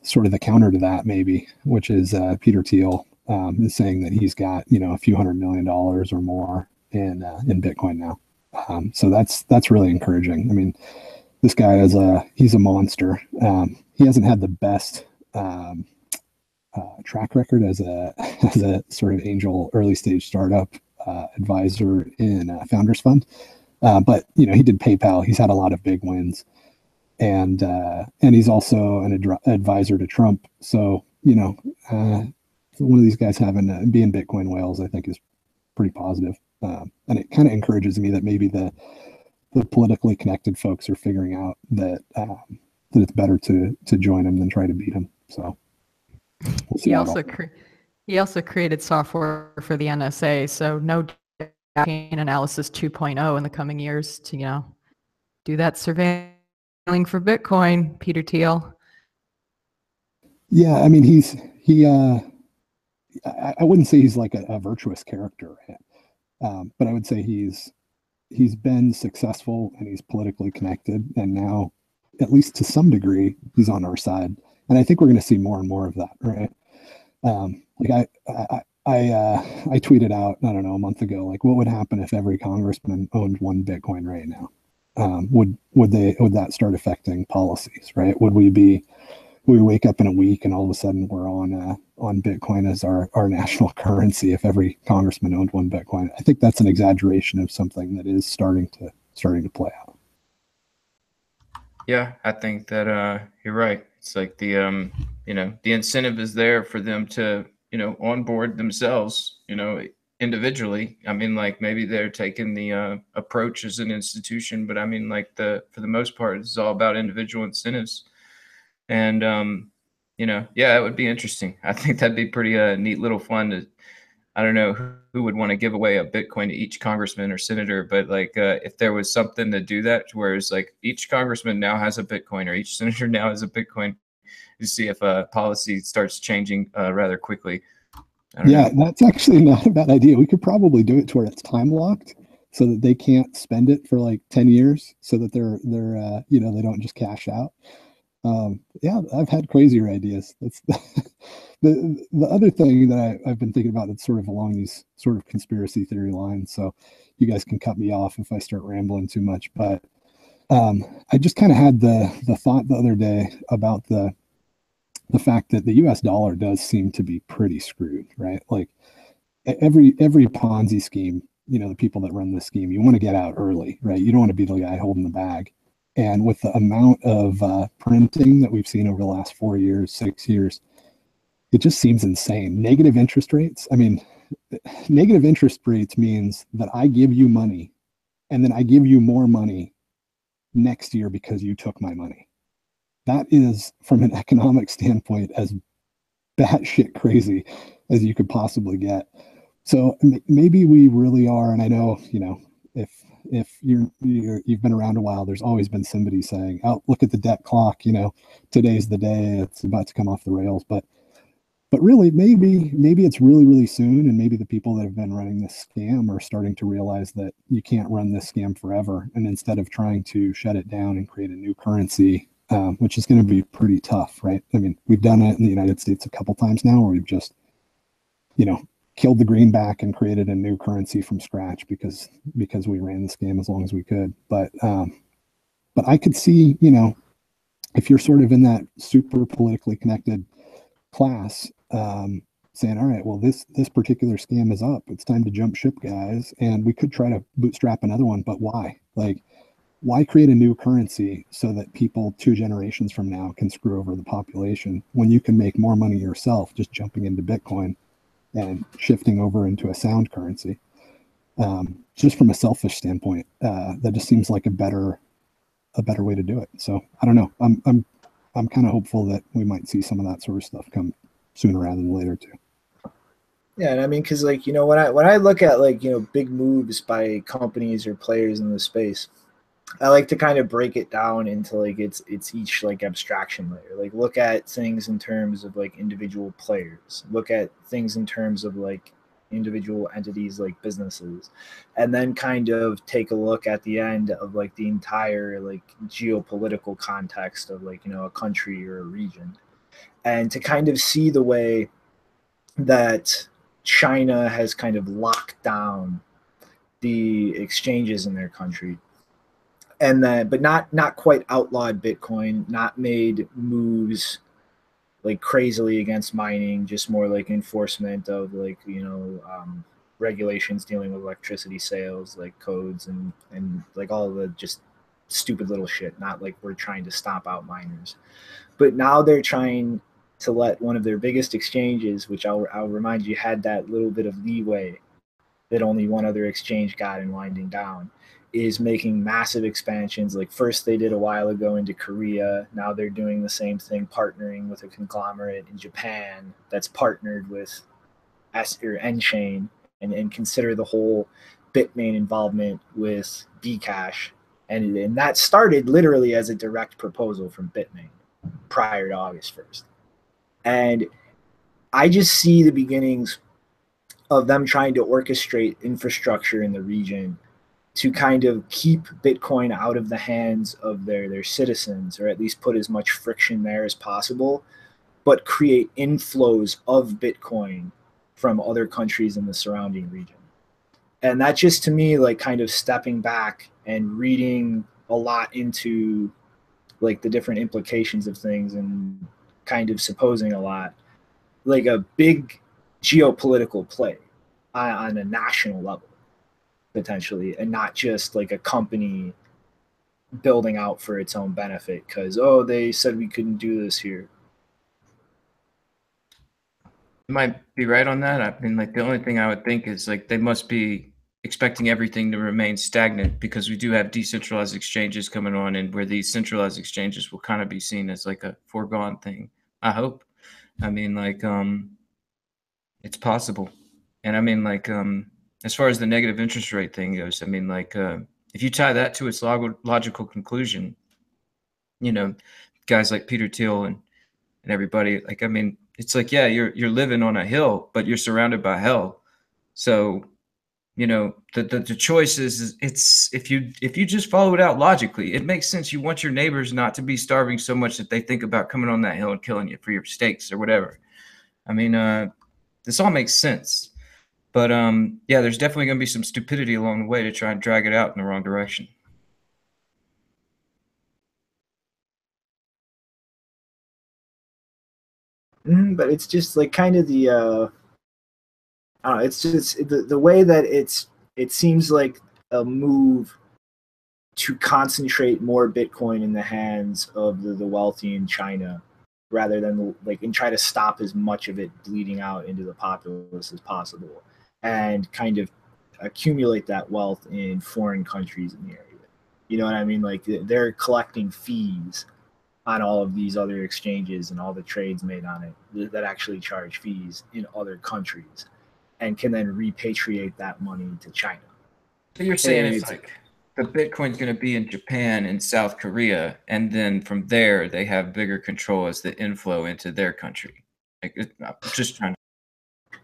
sort of the counter to that, maybe, which is Pieter Thiel is saying that he's got, you know, a few $100 million or more in Bitcoin now. So that's really encouraging. I mean, this guy he's a monster. He hasn't had the best track record as a sort of angel early stage startup advisor in a founders fund, but, you know, he did PayPal. He's had a lot of big wins, and he's also an advisor to Trump. So, you know, one of these guys being Bitcoin whales, I think, is pretty positive, and it kind of encourages me that maybe the politically connected folks are figuring out that it's better to join him than try to beat him. So we'll see. He also created software for the NSA, so no chain analysis 2.0 in the coming years to, you know, do that surveilling for Bitcoin, Pieter Thiel. Yeah, I mean, I wouldn't say he's like a virtuous character, but I would say he's been successful and he's politically connected, and now, at least to some degree, he's on our side. And I think we're going to see more and more of that, right? Like I tweeted out, I don't know, a month ago, like, what would happen if every congressman owned one Bitcoin right now? Would that start affecting policies, right? Would we wake up in a week and all of a sudden we're on Bitcoin as our national currency if every congressman owned one Bitcoin? I think that's an exaggeration of something that is starting to play out. Yeah, I think that you're right. It's like the you know, the incentive is there for them to, you know, onboard themselves, you know, individually. I mean, like maybe they're taking the approach as an institution, but I mean, like for the most part, it's all about individual incentives. And you know, yeah, it would be interesting. I think that'd be pretty neat little fun to. I don't know who would want to give away a Bitcoin to each congressman or senator, but like if there was something to do that, where it's like each congressman now has a Bitcoin or each senator now has a Bitcoin, to see if policy starts changing rather quickly. Yeah, that's actually not a bad idea. We could probably do it to where it's time locked, so that they can't spend it for like 10 years, so that they're you know, they don't just cash out. Yeah, I've had crazier ideas. That's the other thing that I've been thinking about that's sort of along these sort of conspiracy theory lines. So you guys can cut me off if I start rambling too much. But I just kind of had the thought the other day about the fact that the US dollar does seem to be pretty screwed, right? Like every Ponzi scheme, you know, the people that run this scheme, you want to get out early, right? You don't want to be the guy holding the bag. And with the amount of printing that we've seen over the last 4 years, 6 years, it just seems insane. Negative interest rates. I mean, negative interest rates means that I give you money and then I give you more money next year because you took my money. That is, from an economic standpoint, as batshit crazy as you could possibly get. So maybe we really are, and I know, you know, if you've been around a while, there's always been somebody saying, "Oh, look at the debt clock, you know, today's the day, it's about to come off the rails." But really, maybe it's really soon, and maybe the people that have been running this scam are starting to realize that you can't run this scam forever, and instead of trying to shut it down and create a new currency, which is going to be pretty tough, right? I mean, we've done it in the United States a couple times now, where we've just, you know, killed the greenback and created a new currency from scratch because we ran the scam as long as we could. But I could see, you know, if you're sort of in that super politically connected class, saying, all right, well, this particular scam is up. It's time to jump ship, guys. And we could try to bootstrap another one, but why? Like, why create a new currency so that people 2 generations from now can screw over the population when you can make more money yourself just jumping into Bitcoin and shifting over into a sound currency? Just from a selfish standpoint, that just seems like a better way to do it. So I don't know. I'm kind of hopeful that we might see some of that sort of stuff come sooner rather than later too. Yeah, and I mean, because like, you know, when I look at like, you know, big moves by companies or players in the space, I like to kind of break it down into like it's each like abstraction layer. Like look at things in terms of like individual players. Look at things in terms of like individual entities like businesses, and then kind of take a look at the end of like the entire like geopolitical context of like, you know, a country or a region, and to kind of see the way that China has kind of locked down the exchanges in their country, and then but not quite outlawed Bitcoin, not made moves like crazily against mining, just more like enforcement of like, you know, regulations dealing with electricity sales, like codes and like all the just stupid little shit. Not like we're trying to stomp out miners, but now they're trying to let one of their biggest exchanges, which I'll remind you had that little bit of leeway that only one other exchange got in winding down, is making massive expansions. Like first they did a while ago into Korea. Now they're doing the same thing, partnering with a conglomerate in Japan that's partnered with N-Chain, and consider the whole Bitmain involvement with Bcash. And that started literally as a direct proposal from Bitmain prior to August 1st. And I just see the beginnings of them trying to orchestrate infrastructure in the region to kind of keep Bitcoin out of the hands of their citizens, or at least put as much friction there as possible, but create inflows of Bitcoin from other countries in the surrounding region. And that just, to me, like kind of stepping back and reading a lot into like the different implications of things and kind of supposing a lot, like a big geopolitical play on a national level, potentially, and not just like a company building out for its own benefit because, oh, they said we couldn't do this here. You might be right on that. I mean, like the only thing I would think is like they must be expecting everything to remain stagnant because we do have decentralized exchanges coming on, and where these centralized exchanges will kind of be seen as like a foregone thing. I hope. I mean, like it's possible. And I mean, like as far as the negative interest rate thing goes, I mean, like if you tie that to its logical conclusion, you know, guys like Peter Thiel and everybody, like I mean, it's like, yeah, you're living on a hill, but you're surrounded by hell. So, you know, the choice is it's if you just follow it out logically, it makes sense. You want your neighbors not to be starving so much that they think about coming on that hill and killing you for your steaks or whatever. I mean, this all makes sense. But yeah, there's definitely going to be some stupidity along the way to try and drag it out in the wrong direction. But it's just like kind of the I don't know, it's just the way that it seems like a move to concentrate more Bitcoin in the hands of the wealthy in China rather than like and try to stop as much of it bleeding out into the populace as possible and kind of accumulate that wealth in foreign countries in the area. You know what I mean? Like they're collecting fees on all of these other exchanges and all the trades made on it that actually charge fees in other countries and can then repatriate that money to China. So you're saying it's like the Bitcoin's going to be in Japan and South Korea, and then from there they have bigger control as the inflow into their country. Like, I'm just trying to.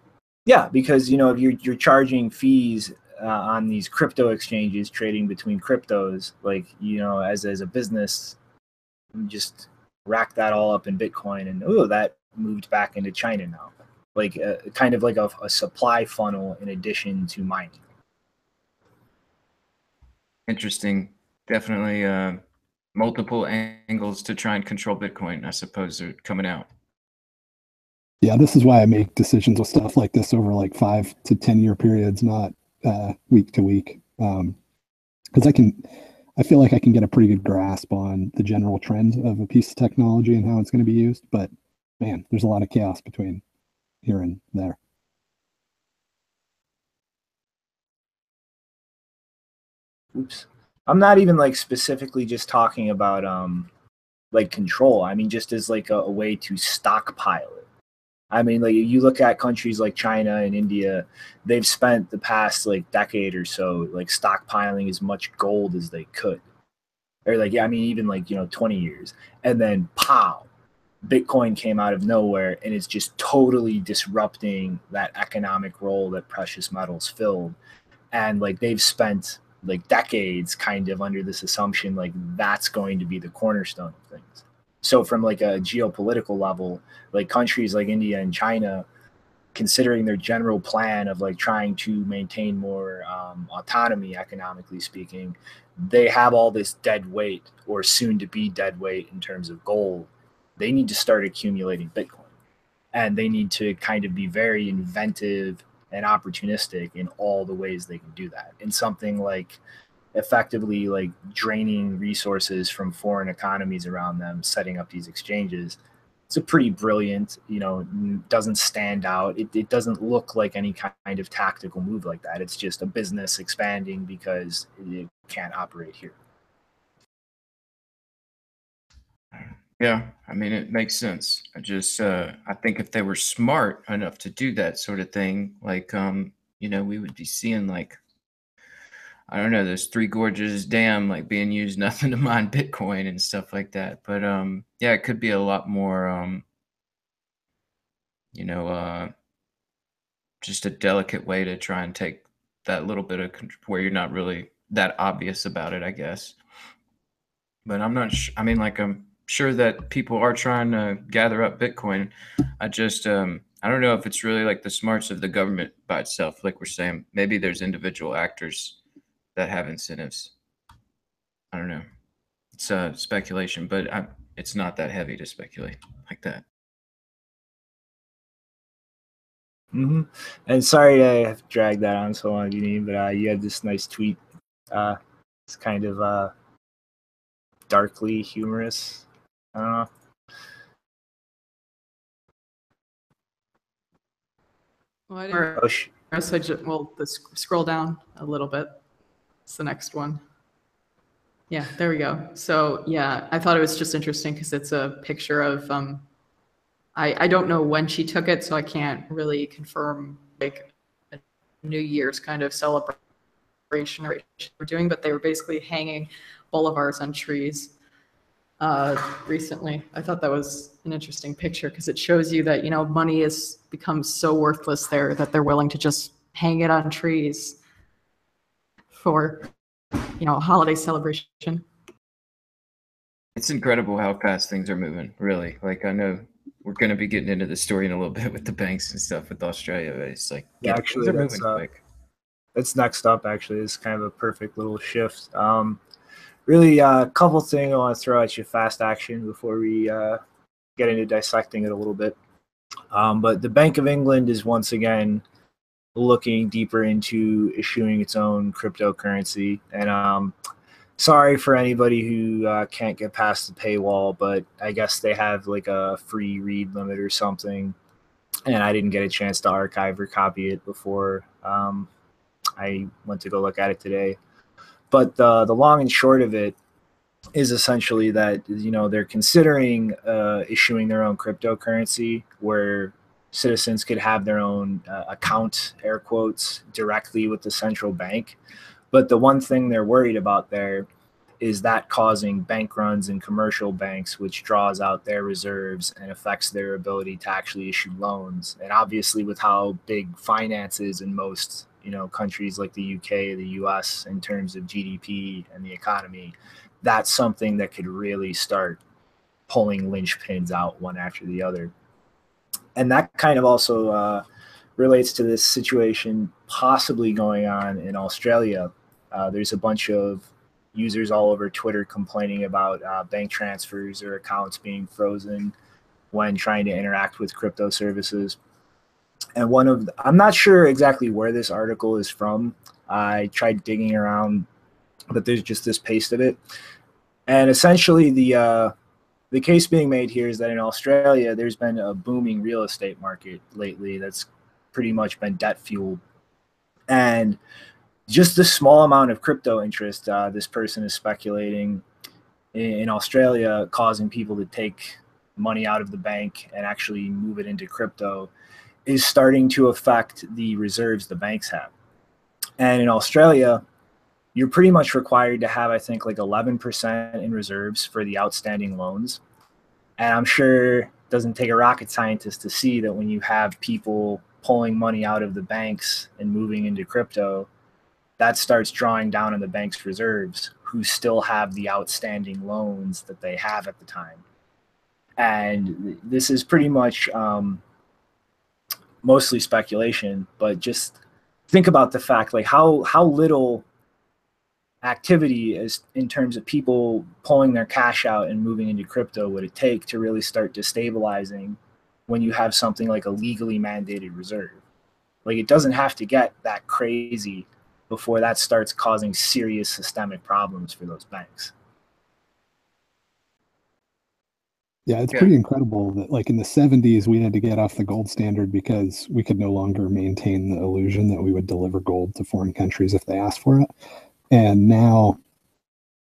Yeah, because you know if you're charging fees on these crypto exchanges trading between cryptos, like you know as a business, you just rack that all up in Bitcoin, and oh, that moved back into China now, like kind of like a supply funnel in addition to mining. Interesting. Definitely multiple angles to try and control Bitcoin, I suppose, are coming out. Yeah, this is why I make decisions with stuff like this over like 5 to 10 year periods, not week to week. Because I feel like I can get a pretty good grasp on the general trend of a piece of technology and how it's going to be used. But man, there's a lot of chaos between here and there. Oops. I'm not even like specifically just talking about like control. I mean just as like a way to stockpile it. I mean like you look at countries like China and India, they've spent the past like decade or so like stockpiling as much gold as they could. Or like yeah, I mean even like, you know, 20 years. And then pow, Bitcoin came out of nowhere and it's just totally disrupting that economic role that precious metals filled. And like they've spent like decades kind of under this assumption like that's going to be the cornerstone of things. So from like a geopolitical level, like countries like India and China, considering their general plan of like trying to maintain more autonomy economically speaking, they have all this dead weight or soon to be dead weight in terms of gold. They need to start accumulating Bitcoin, and they need to kind of be very inventive and opportunistic in all the ways they can do that. And something like effectively like draining resources from foreign economies around them, setting up these exchanges. It's a pretty brilliant, you know, doesn't stand out. It doesn't look like any kind of tactical move like that. It's just a business expanding because it can't operate here. Yeah, I mean, it makes sense. I think if they were smart enough to do that sort of thing, like, you know, we would be seeing like, I don't know, those Three Gorges Dam like being used nothing to mine Bitcoin and stuff like that. But yeah, it could be a lot more, you know, just a delicate way to try and take that little bit of where you're not really that obvious about it, I guess. But I'm not. I mean, like I'm sure that people are trying to gather up Bitcoin. I just I don't know if it's really like the smarts of the government by itself. Like we're saying, maybe there's individual actors that have incentives. I don't know. It's speculation, but it's not that heavy to speculate like that. Mm-hmm. And sorry to have dragged that on so long, Janine, but you had this nice tweet. It's kind of darkly humorous. I don't know. Well, I didn't well, scroll down a little bit. It's the next one. Yeah, there we go. So yeah, I thought it was just interesting because it's a picture of, I don't know when she took it, so I can't really confirm like a New Year's kind of celebration we're doing, but they were basically hanging bolivars on trees recently. I thought that was an interesting picture because it shows you that, you know, money has become so worthless there that they're willing to just hang it on trees for, you know, a holiday celebration. It's incredible how fast things are moving, really. Like, I know we're going to be getting into the story in a little bit with the banks and stuff with Australia, but it's like, yeah, actually, things are moving quick. That's next up, actually. It's kind of a perfect little shift. Really, a couple things I want to throw at you fast action before we get into dissecting it a little bit. But the Bank of England is once again looking deeper into issuing its own cryptocurrency. And sorry for anybody who can't get past the paywall, but I guess they have like a free read limit or something. And I didn't get a chance to archive or copy it before I went to go look at it today. But the long and short of it is essentially that, you know, they're considering issuing their own cryptocurrency where citizens could have their own account, air quotes, directly with the central bank. But the one thing they're worried about there is that causing bank runs in commercial banks, which draws out their reserves and affects their ability to actually issue loans. And obviously with how big finance is in most, you know, countries like the UK, the US, in terms of GDP and the economy, that's something that could really start pulling linchpins out one after the other. And that kind of also relates to this situation possibly going on in Australia. There's a bunch of users all over Twitter complaining about bank transfers or accounts being frozen when trying to interact with crypto services. And I'm not sure exactly where this article is from. I tried digging around, but there's just this paste of it. And essentially the case being made here is that in Australia, there's been a booming real estate market lately that's pretty much been debt fueled. And just the small amount of crypto interest this person is speculating in Australia causing people to take money out of the bank and actually move it into crypto is starting to affect the reserves the banks have. And in Australia, you're pretty much required to have, I think, like 11% in reserves for the outstanding loans. And I'm sure it doesn't take a rocket scientist to see that when you have people pulling money out of the banks and moving into crypto, that starts drawing down on the bank's reserves, who still have the outstanding loans that they have at the time. And this is pretty much mostly speculation, but just think about the fact, like how little activity is in terms of people pulling their cash out and moving into crypto would it take to really start destabilizing when you have something like a legally mandated reserve. Like, it doesn't have to get that crazy before that starts causing serious systemic problems for those banks. Yeah, it's pretty incredible that, like, in the 70s, we had to get off the gold standard because we could no longer maintain the illusion that we would deliver gold to foreign countries if they asked for it. And now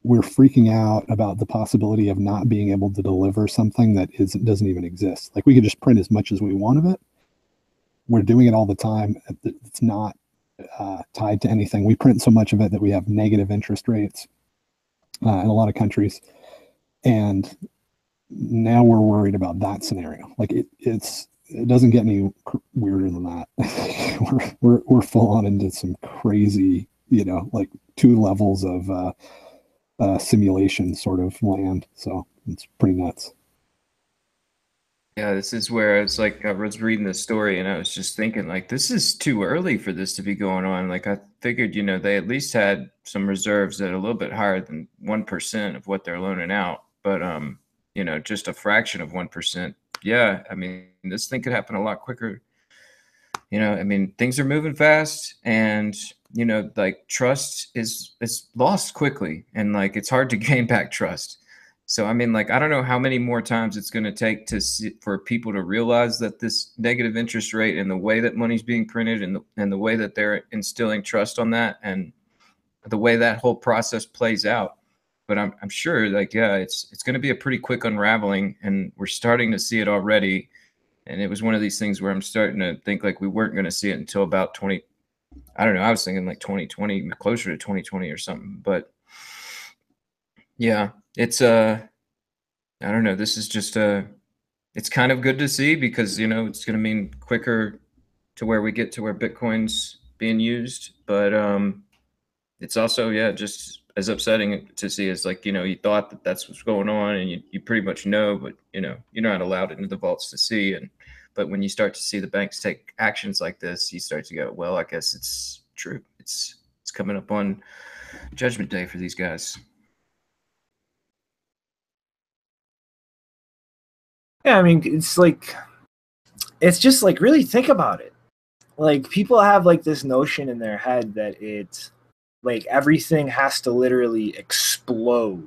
we're freaking out about the possibility of not being able to deliver something that doesn't even exist. Like, we could just print as much as we want of it. We're doing it all the time. It's not tied to anything. We print so much of it that we have negative interest rates in a lot of countries. And now we're worried about that scenario. Like, it doesn't get any weirder than that. we're full on into some crazy, you know, like 2 levels of simulation sort of land. So it's pretty nuts. Yeah, this is where it's like I was reading the story and I was just thinking, like, this is too early for this to be going on. Like, I figured, you know, they at least had some reserves that are a little bit higher than 1% of what they're loaning out. But you know, just a fraction of 1%. Yeah, I mean, this thing could happen a lot quicker. You know, I mean, things are moving fast, and you know, like, trust is lost quickly, and like, it's hard to gain back trust. So, I mean, like, I don't know how many more times it's going to take for people to realize that this negative interest rate and the way that money's being printed and the way that they're instilling trust on that and the way that whole process plays out. But I'm sure, like, yeah, it's going to be a pretty quick unraveling, and we're starting to see it already. And it was one of these things where I'm starting to think like we weren't going to see it until about I don't know. I was thinking like 2020, closer to 2020 or something. But yeah, it's I don't know. This is just it's kind of good to see because, you know, it's going to mean quicker to where we get to where Bitcoin's being used. But it's also, yeah, just as upsetting to see as, like, you know, you thought that that's what's going on and you pretty much know, but, you know, you're not allowed into the vaults to see. But when you start to see the banks take actions like this, you start to go, well, I guess it's true. It's coming up on Judgment Day for these guys. Yeah, I mean, it's just like, really think about it. Like, people have like this notion in their head that it's like everything has to literally explode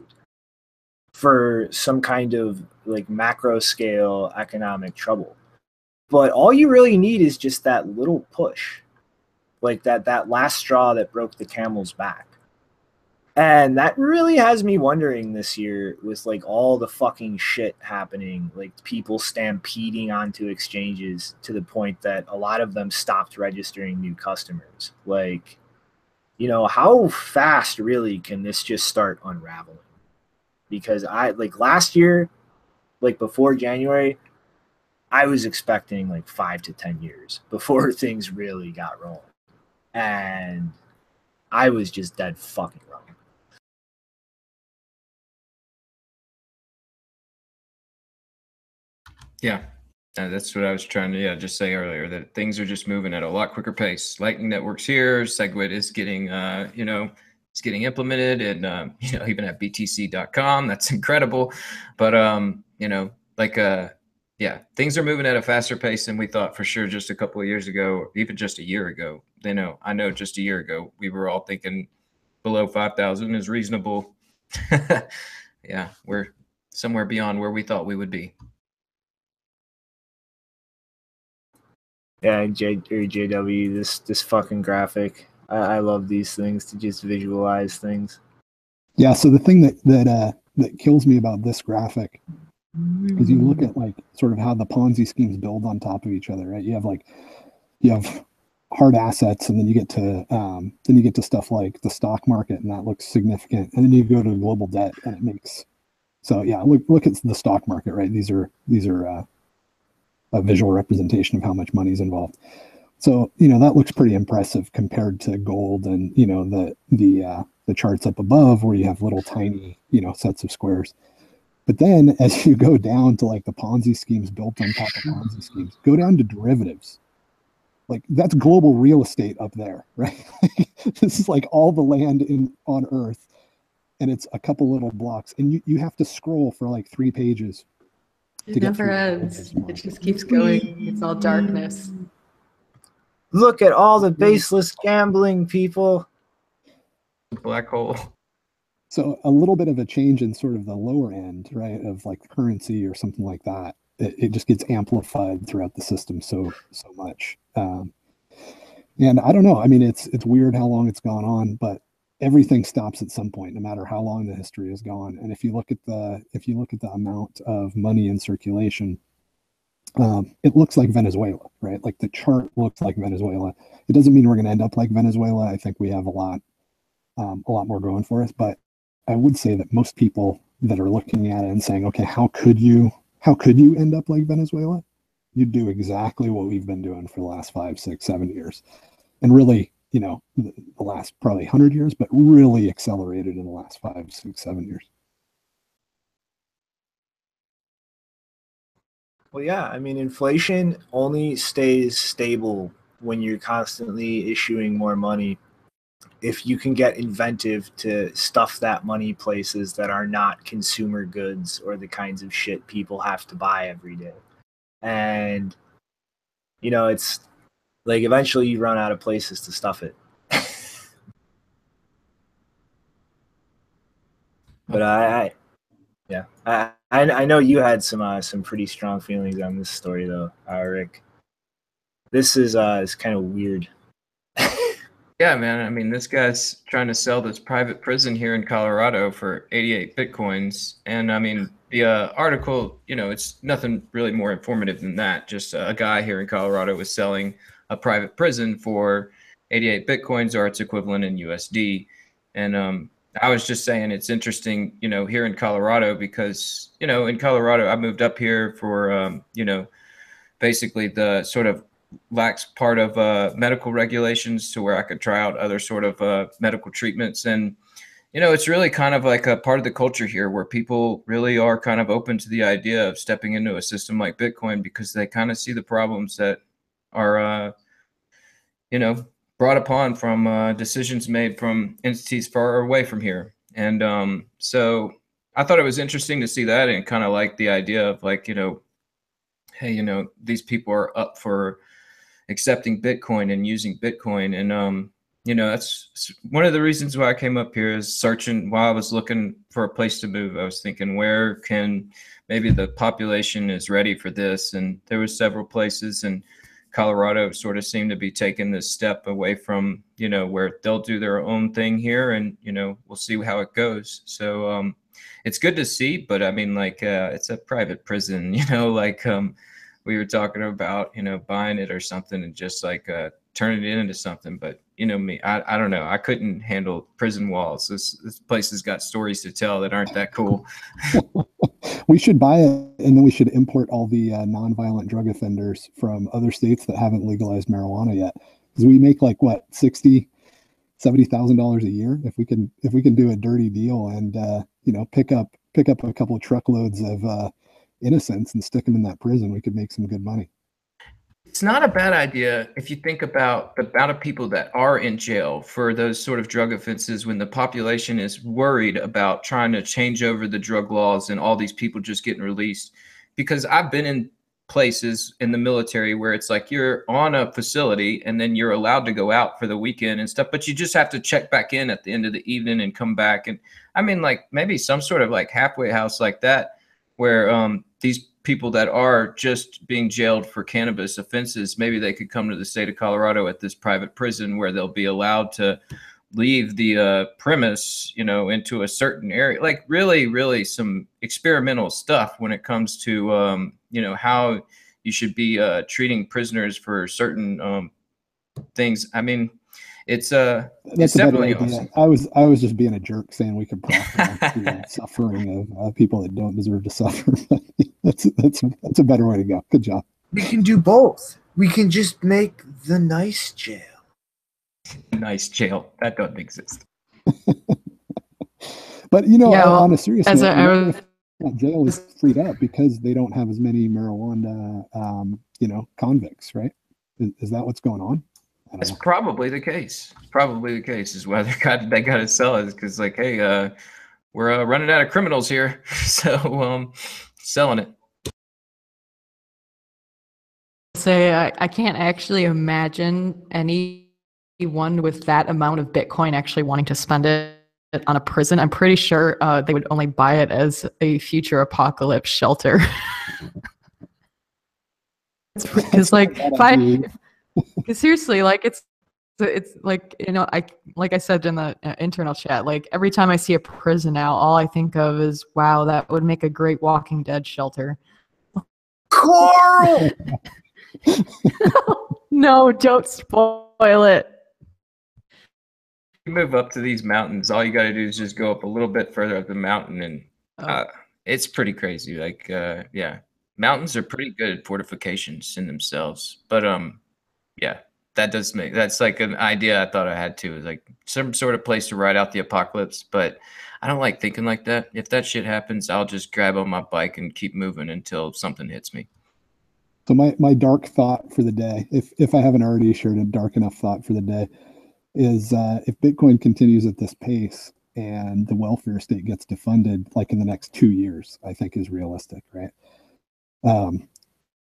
for some kind of like macro scale economic trouble. But all you really need is just that little push, like that last straw that broke the camel's back. And that really has me wondering this year with like all the fucking shit happening, like people stampeding onto exchanges to the point that a lot of them stopped registering new customers. Like, you know, how fast really can this just start unraveling? Because I like last year, like before January, I was expecting like 5 to 10 years before things really got rolling. And I was just dead fucking wrong. Yeah, that's what I was trying to just say earlier, that things are just moving at a lot quicker pace. Lightning Network's here. SegWit is getting, it's getting implemented, and even at BTC.com. That's incredible. But things are moving at a faster pace than we thought for sure just a couple of years ago, or even just a year ago. I know just a year ago we were all thinking below 5,000 is reasonable. Yeah, we're somewhere beyond where we thought we would be. Yeah, JW, this fucking graphic. I love these things to just visualize things. Yeah, so the thing that kills me about this graphic is you look at like sort of how the Ponzi schemes build on top of each other, right? You have hard assets, and then you get to stuff like the stock market, and that looks significant, and then you go to global debt, and it makes look at the stock market, right? These are a visual representation of how much money is involved. So, that looks pretty impressive compared to gold and, the charts up above where you have little tiny, sets of squares. But then as you go down to like the Ponzi schemes built on top of Ponzi schemes, go down to derivatives. Like that's global real estate up there, right? This is like all the land on Earth, and it's a couple little blocks, and you have to scroll for like 3 pages. It never ends. It just keeps going. It's all darkness. Look at all the baseless gambling, people. Black hole. So a little bit of a change in sort of the lower end, right, of like currency or something like that. It just gets amplified throughout the system so much. And I don't know. I mean, it's weird how long it's gone on, but everything stops at some point, no matter how long the history has gone. And if you look at the amount of money in circulation, it looks like Venezuela, right? Like the chart looks like Venezuela. It doesn't mean we're going to end up like Venezuela. I think we have a lot more going for us. But I would say that most people that are looking at it and saying, okay, how could you end up like Venezuela? You'd do exactly what we've been doing for the last 5, 6, 7 years. And really, the last probably 100 years, but really accelerated in the last 5, 6, 7 years. Well, yeah, I mean, inflation only stays stable when you're constantly issuing more money. If you can get inventive to stuff that money places that are not consumer goods or the kinds of shit people have to buy every day. And, it's like eventually you run out of places to stuff it. But Yeah, I know you had some pretty strong feelings on this story though, Rick. This is kind of weird. Yeah, man. I mean, this guy's trying to sell this private prison here in Colorado for 88 Bitcoins. And I mean, the article, you know, it's nothing really more informative than that. Just a guy here in Colorado was selling a private prison for 88 Bitcoins, or its equivalent in USD. And I was just saying it's interesting, you know, here in Colorado, because, you know, in Colorado, I moved up here for, you know, basically the sort of lacks part of medical regulations to where I could try out other sort of medical treatments. And, you know, it's really kind of like a part of the culture here where people really are kind of open to the idea of stepping into a system like Bitcoin, because they kind of see the problems that are, you know, brought upon from decisions made from entities far away from here. And so I thought it was interesting to see that, and kind of like the idea of like, you know, hey, you know, these people are up for accepting Bitcoin and using Bitcoin. And, you know, that's one of the reasons why I came up here, is searching while I was looking for a place to move. I was thinking, where can maybe the population is ready for this? And there was several places, and Colorado sort of seemed to be taking this step away from, you know, where they'll do their own thing here, and, you know, we'll see how it goes. So it's good to see, but I mean, like, it's a private prison, you know, like, we were talking about, you know, buying it or something and just like turning it into something. But, you know, me, I don't know. I couldn't handle prison walls. This place has got stories to tell that aren't that cool. We should buy it, and then we should import all the nonviolent drug offenders from other states that haven't legalized marijuana yet. Because we make like what, $70,000 a year if we can do a dirty deal and you know, pick up a couple of truckloads of innocents and stick them in that prison. We could make some good money. It's not a bad idea if you think about the amount of people that are in jail for those sort of drug offenses, when the population is worried about trying to change over the drug laws and all these people just getting released. Because I've been in places in the military where it's like you're on a facility and then you're allowed to go out for the weekend and stuff, but you just have to check back in at the end of the evening and come back. And I mean, like maybe some sort of like halfway house like that, where these people that are just being jailed for cannabis offenses, maybe they could come to the state of Colorado at this private prison where they'll be allowed to leave the premise, you know, into a certain area. Like really, really some experimental stuff when it comes to, you know, how you should be treating prisoners for certain things. I mean, it's definitely awesome. I was just being a jerk saying we could profit off the suffering of people that don't deserve to suffer. that's a better way to go. Good job. We can do both. We can just make the nice jail. Nice jail that doesn't exist. But you know, Yeah, well, on a serious note, as jail is freed up because they don't have as many marijuana, you know, convicts, right? Is that what's going on? That's probably the case. Probably the case is why they got to sell it, because like, hey, we're running out of criminals here, so selling it. Say I can't actually imagine anyone with that amount of Bitcoin actually wanting to spend it on a prison. I'm pretty sure they would only buy it as a future apocalypse shelter. Because like because seriously, like it's like, you know, like I said in the internal chat, like every time I see a prison now, all I think of is, wow, that would make a great Walking Dead shelter. Carl! No, don't spoil it. You move up to these mountains, all you got to do is just go up a little bit further up the mountain, and it's pretty crazy. Like, yeah, mountains are pretty good at fortifications in themselves, but yeah, that's like an idea I thought I had too, is like some sort of place to ride out the apocalypse. But I don't like thinking like that. If that shit happens, I'll just grab on my bike and keep moving until something hits me. So my dark thought for the day, if I haven't already shared a dark enough thought for the day, is if Bitcoin continues at this pace and the welfare state gets defunded like in the next 2 years, I think is realistic, right?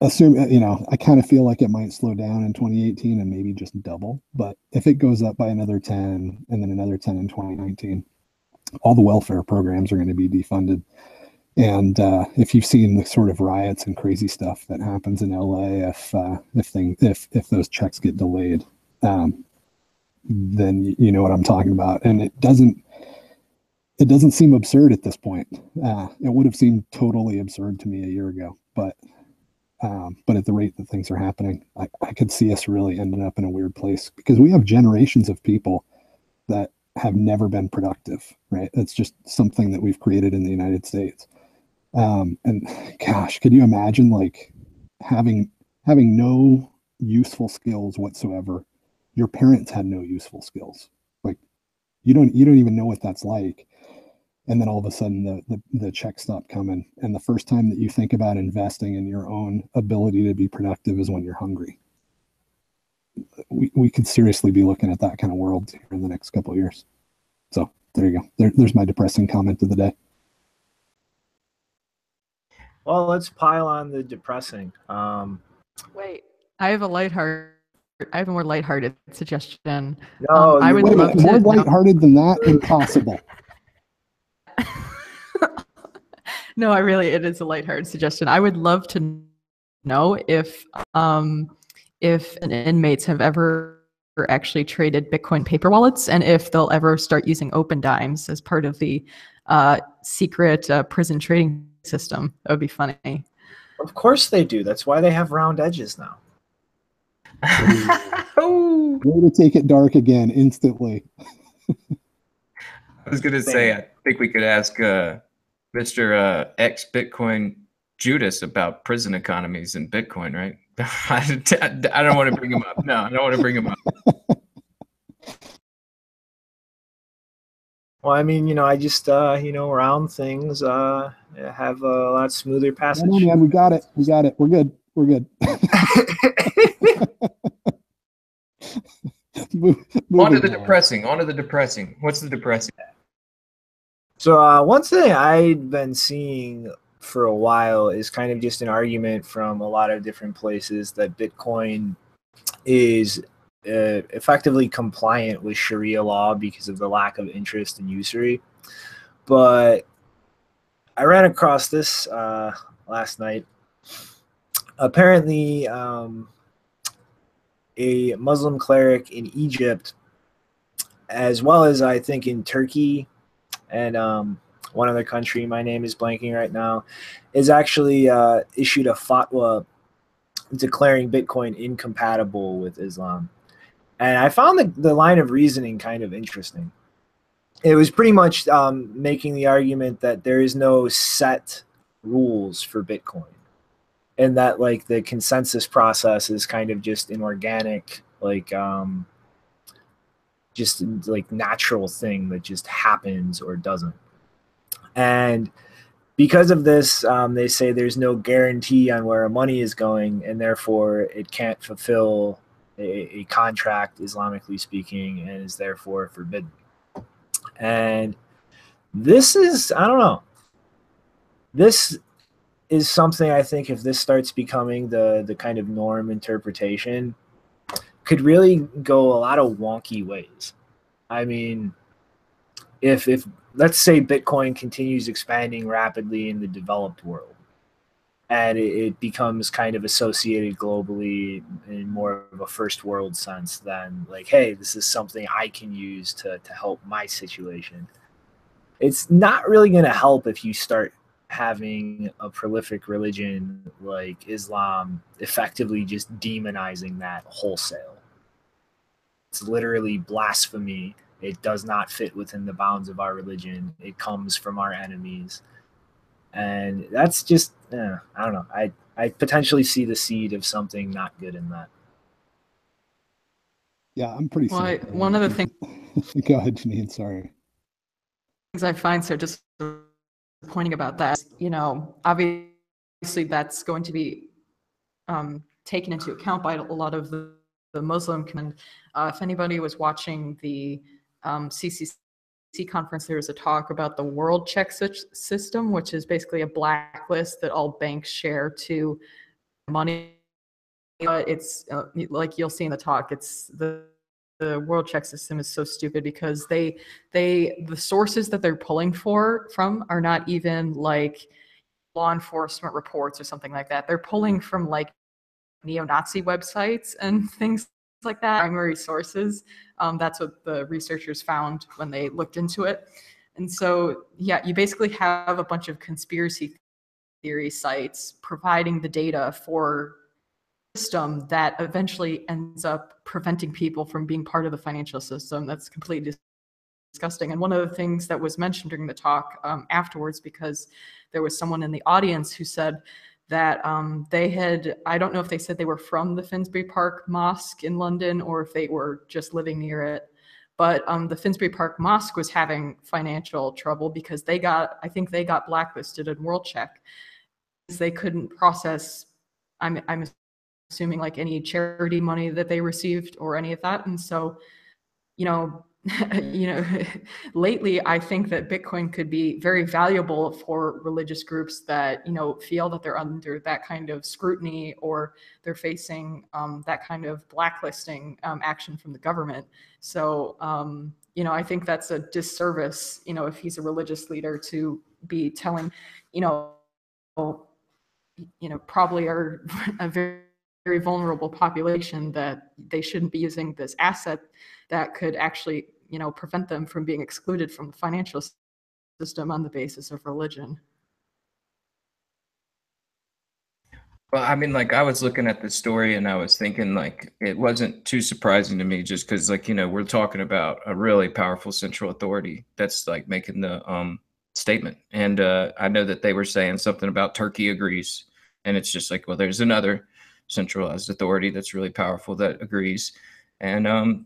Assume, you know, I kind of feel like it might slow down in 2018 and maybe just double. But if it goes up by another 10 and then another 10 in 2019, all the welfare programs are going to be defunded. And if you've seen the sort of riots and crazy stuff that happens in LA, if those checks get delayed, then you know what I'm talking about. And it doesn't seem absurd at this point. It would have seemed totally absurd to me a year ago, but at the rate that things are happening, I could see us really ending up in a weird place, because we have generations of people that have never been productive, right? It's just something that we've created in the United States. And gosh, could you imagine like having no useful skills whatsoever? Your parents had no useful skills. Like you don't even know what that's like. And then all of a sudden the checks stop coming. And the first time that you think about investing in your own ability to be productive is when you're hungry. We could seriously be looking at that kind of world here in the next couple of years. So there you go. There's my depressing comment of the day. Well, let's pile on the depressing. Wait, I have a more lighthearted suggestion. No, I would love to more lighthearted than that, impossible. No, it is a lighthearted suggestion. I would love to know if inmates have ever actually traded Bitcoin paper wallets, and if they'll ever start using open dimes as part of the secret prison trading system. That would be funny. Of course they do. That's why they have round edges now. Oh, Way to take it dark again instantly. I was going to say, I think we could ask Mr. Bitcoin Judas about prison economies and Bitcoin, right? I don't want to bring him up. No, I don't want to bring him up. Well, I mean, I just, round things have a lot smoother passage. No, man, we got it. We're good. On to the depressing. What's the depressing? So one thing I've been seeing for a while is kind of just an argument from a lot of different places that Bitcoin is effectively compliant with Sharia law because of the lack of interest and usury. But I ran across this last night. Apparently, a Muslim cleric in Egypt, as well as I think in Turkey and one other country, my name is blanking right now, is actually issued a fatwa declaring Bitcoin incompatible with Islam. And I found the line of reasoning kind of interesting. It was pretty much making the argument that there is no set rules for Bitcoin, and that like the consensus process is kind of just an organic, just like natural thing that just happens or doesn't. And because of this, they say there's no guarantee on where money is going, and therefore it can't fulfill a contract, Islamically speaking, and is therefore forbidden. And this is, I don't know. This is something I think if this starts becoming the kind of norm interpretation, could really go a lot of wonky ways. I mean, if let's say Bitcoin continues expanding rapidly in the developed world, and it becomes kind of associated globally in more of a first world sense than like, hey, this is something I can use to help my situation. It's not really going to help if you start having a prolific religion like Islam effectively just demonizing that wholesale. It's literally blasphemy. It does not fit within the bounds of our religion. It comes from our enemies. And that's just, I don't know. I potentially see the seed of something not good in that. Yeah, I'm pretty well, sick. one of the things Go ahead, Janine, sorry. I find so disappointing about that, obviously that's going to be taken into account by a lot of the Muslim community. If anybody was watching the CCC conference, there was a talk about the world check system, which is basically a blacklist that all banks share to money. It's like you'll see in the talk, it's the world check system is so stupid because the sources that they're pulling from are not even like law enforcement reports or something like that. They're pulling from like neo-Nazi websites and things like that, primary sources. That's what the researchers found when they looked into it. And so, yeah, you basically have a bunch of conspiracy theory sites providing the data for a system that eventually ends up preventing people from being part of the financial system. That's completely disgusting. And one of the things that was mentioned during the talk afterwards, because there was someone in the audience who said that they had, I don't know if they said they were from the Finsbury Park Mosque in London or if they were just living near it, but the Finsbury Park Mosque was having financial trouble because they got, I think they got blacklisted in WorldCheck. They couldn't process, I'm assuming, like any charity money that they received or any of that. And so, you know, lately, I think that Bitcoin could be very valuable for religious groups that, feel that they're under that kind of scrutiny or they're facing that kind of blacklisting action from the government. So, I think that's a disservice, if he's a religious leader, to be telling, probably are a very, very vulnerable population that they shouldn't be using this asset that could actually, prevent them from being excluded from the financial system on the basis of religion. Well, I mean, like I was looking at the story and I was thinking like it wasn't too surprising to me just because like, we're talking about a really powerful central authority that's like making the statement. And I know that they were saying something about Turkey agrees. And it's just like, well, there's another centralized authority that's really powerful that agrees. And,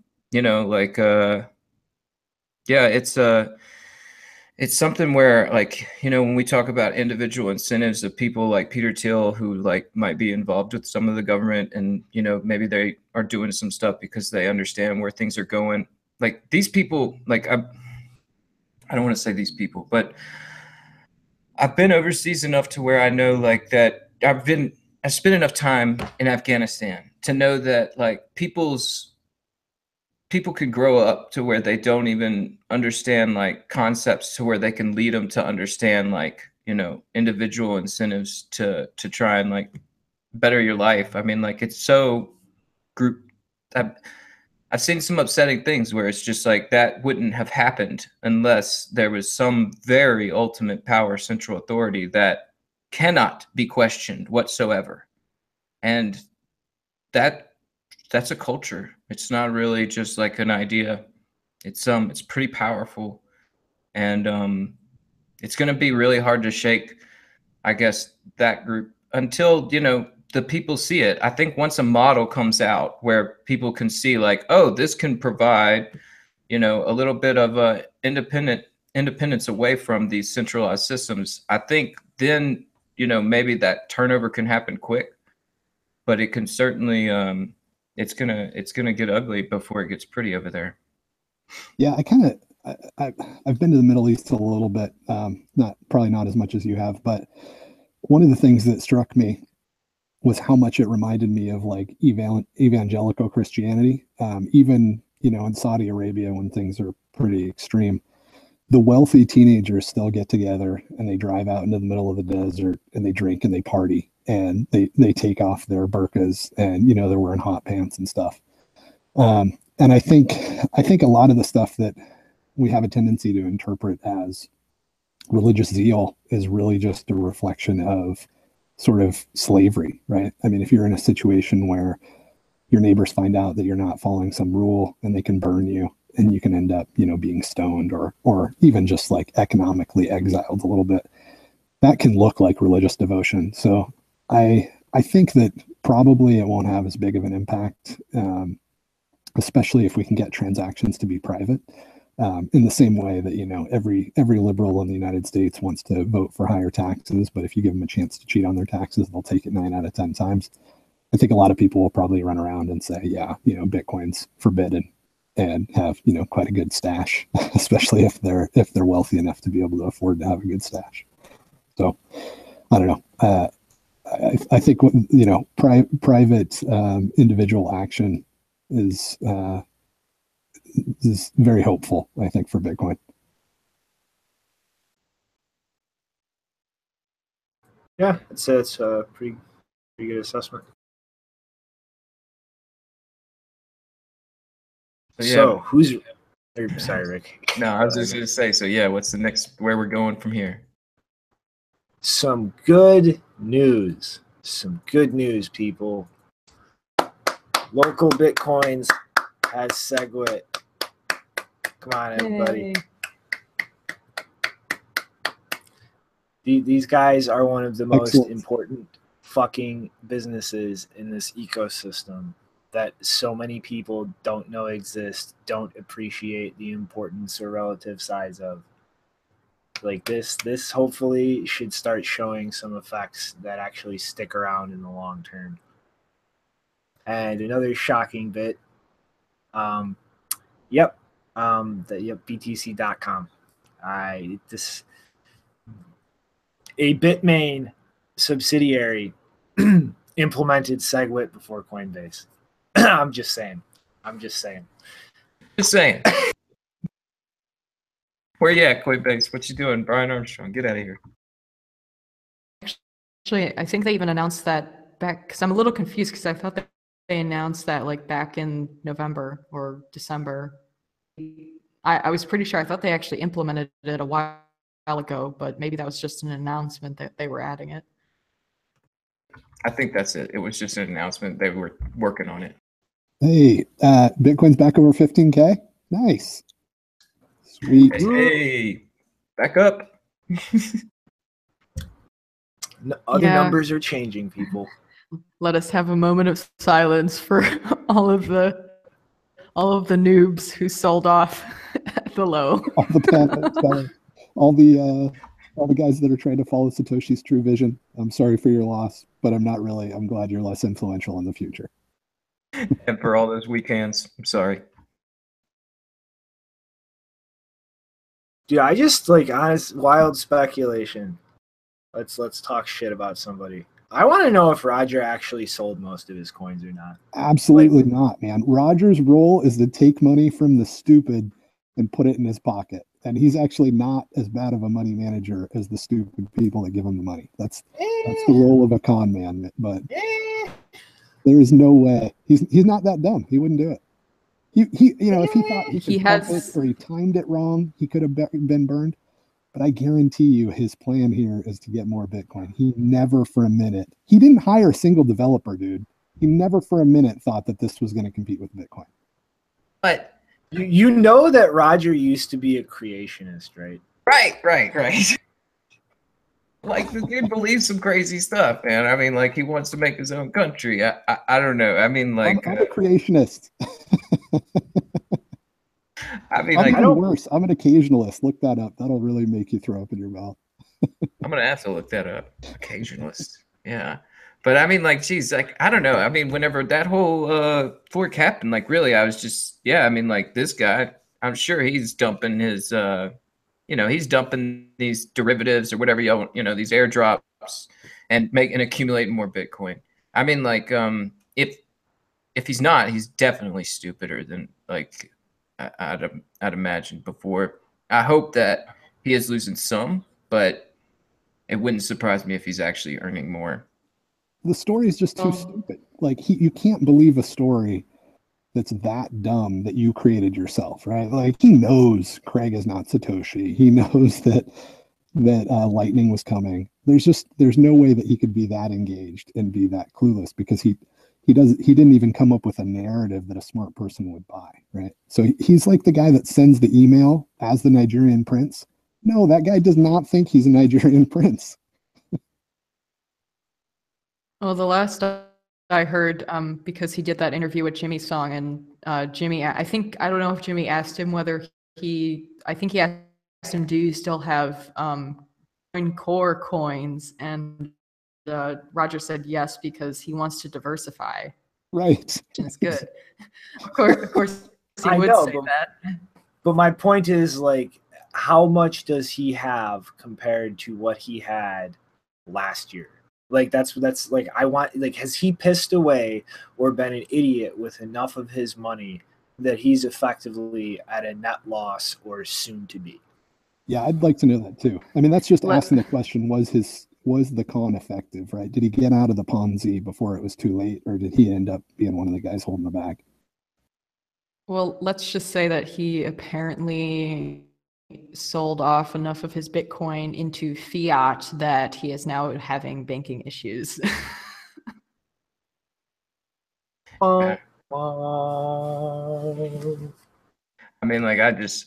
yeah, it's something where like, when we talk about individual incentives of people like Pieter Thiel who like might be involved with some of the government and, maybe they are doing some stuff because they understand where things are going. Like these people, like I don't want to say these people, but I've been overseas enough to where I know like that I spent enough time in Afghanistan to know that like people can grow up to where they don't even understand like concepts to where they can lead them to understand like, individual incentives to try and like better your life. I mean, like it's so group. I've seen some upsetting things where it's just like that wouldn't have happened unless there was some very ultimate power central authority that cannot be questioned whatsoever. And that's a culture. It's not really just like an idea. It's pretty powerful. And it's going to be really hard to shake, I guess, that group until, the people see it. I think once a model comes out where people can see like, oh, this can provide, a little bit of independence away from these centralized systems. I think then, maybe that turnover can happen quick, but it can certainly, it's gonna get ugly before it gets pretty over there. Yeah, I've been to the Middle East a little bit, probably not as much as you have, but one of the things that struck me was how much it reminded me of like evangelical Christianity. Even, in Saudi Arabia when things are pretty extreme, the wealthy teenagers still get together and they drive out into the middle of the desert and they drink and they party and they take off their burqas and, they're wearing hot pants and stuff. And I think a lot of the stuff that we have a tendency to interpret as religious zeal is really just a reflection of sort of slavery, right? I mean, if you're in a situation where your neighbors find out that you're not following some rule and they can burn you and you can end up, being stoned or even just like economically exiled a little bit, that can look like religious devotion. So I think that probably it won't have as big of an impact, especially if we can get transactions to be private. In the same way that, every liberal in the United States wants to vote for higher taxes, but if you give them a chance to cheat on their taxes, they'll take it 9 out of 10 times. I think a lot of people will probably run around and say, yeah, Bitcoin's forbidden and have, quite a good stash, especially if they're wealthy enough to be able to afford to have a good stash. So I don't know. I think, private individual action is very hopeful, I think, for Bitcoin. Yeah, it's a pretty good assessment. So who's? Sorry, Rick. No, I was just gonna say. So yeah, what's the next? Where we're going from here? Some good news. Some good news, people. Local Bitcoins has SegWit. Come on, everybody. These guys are one of the most important fucking businesses in this ecosystem that so many people don't know exist, don't appreciate the importance or relative size of. Like this hopefully should start showing some effects that actually stick around in the long term. And another shocking bit, BTC.com. A Bitmain subsidiary implemented SegWit before Coinbase. I'm just saying. Where you at, Coinbase? What you doing, Brian Armstrong? Get out of here. Actually, I think they even announced that back, because I'm a little confused because I thought that they announced that like back in November or December. I was pretty sure I thought they actually implemented it a while ago, but maybe that was just an announcement that they were adding it. I think that's it. It was just an announcement. They were working on it. Hey, Bitcoin's back over 15K. Nice. Sweet. Hey, back up. Other numbers are changing, people. Let us have a moment of silence for all of the noobs who sold off at the low. All the panic sellers, all the guys that are trying to follow Satoshi's true vision. I'm sorry for your loss, but I'm not really. I'm glad you're less influential in the future. And for all those weak hands, I'm sorry. Dude, I just honest wild speculation. Let's talk shit about somebody. I want to know if Roger actually sold most of his coins or not. Absolutely not, man. Roger's role is to take money from the stupid and put it in his pocket. And he's actually not as bad of a money manager as the stupid people that give him the money. That's the role of a con man. But there is no way. He's not that dumb. He wouldn't do it. He if he thought he could pump it or he timed it wrong, he could have been burned. But I guarantee you his plan here is to get more Bitcoin. He never for a minute, he didn't hire a single developer, dude. He never for a minute thought that this was going to compete with Bitcoin. But you know that Roger used to be a creationist, right? Right. Like the dude believes some crazy stuff, man. I mean, like he wants to make his own country. I don't know. I mean, like I'm a creationist. I mean, I'm even worse. I'm an occasionalist. Look that up. That'll really make you throw up in your mouth. I'm gonna have to look that up. Occasionalist, yeah. But I mean, like, geez, like I don't know. I mean, whenever that whole fork happened, like, really, I was just, yeah. I mean, like this guy, I'm sure he's dumping his, he's dumping these derivatives or whatever these airdrops and accumulating more Bitcoin. I mean, like, if he's not, he's definitely stupider than like. I'd imagine before. I hope that he is losing some, but it wouldn't surprise me if he's actually earning more. The story is just too stupid. Like you can't believe a story that's that dumb that you created yourself, right? Like he knows Craig is not Satoshi. He knows that Lightning was coming. There's no way that he could be that engaged and be that clueless because he didn't even come up with a narrative that a smart person would buy, right? So he's like the guy that sends the email as the Nigerian prince. No, that guy does not think he's a Nigerian prince. Well, the last I heard, because he did that interview with Jimmy Song, and Jimmy, I don't know if Jimmy asked him whether I think he asked him, do you still have core coins? And Roger said yes, because he wants to diversify. Right. Which is good. Of course he would say that. But my point is, like, how much does he have compared to what he had last year? Like, that's like, has he pissed away or been an idiot with enough of his money that he's effectively at a net loss or soon to be? Yeah, I'd like to know that too. I mean, that's just asking the question, was his was the con effective, right? Did he get out of the Ponzi before it was too late, or did he end up being one of the guys holding the bag? Well, let's just say that he apparently sold off enough of his Bitcoin into fiat that he is now having banking issues. I mean, like,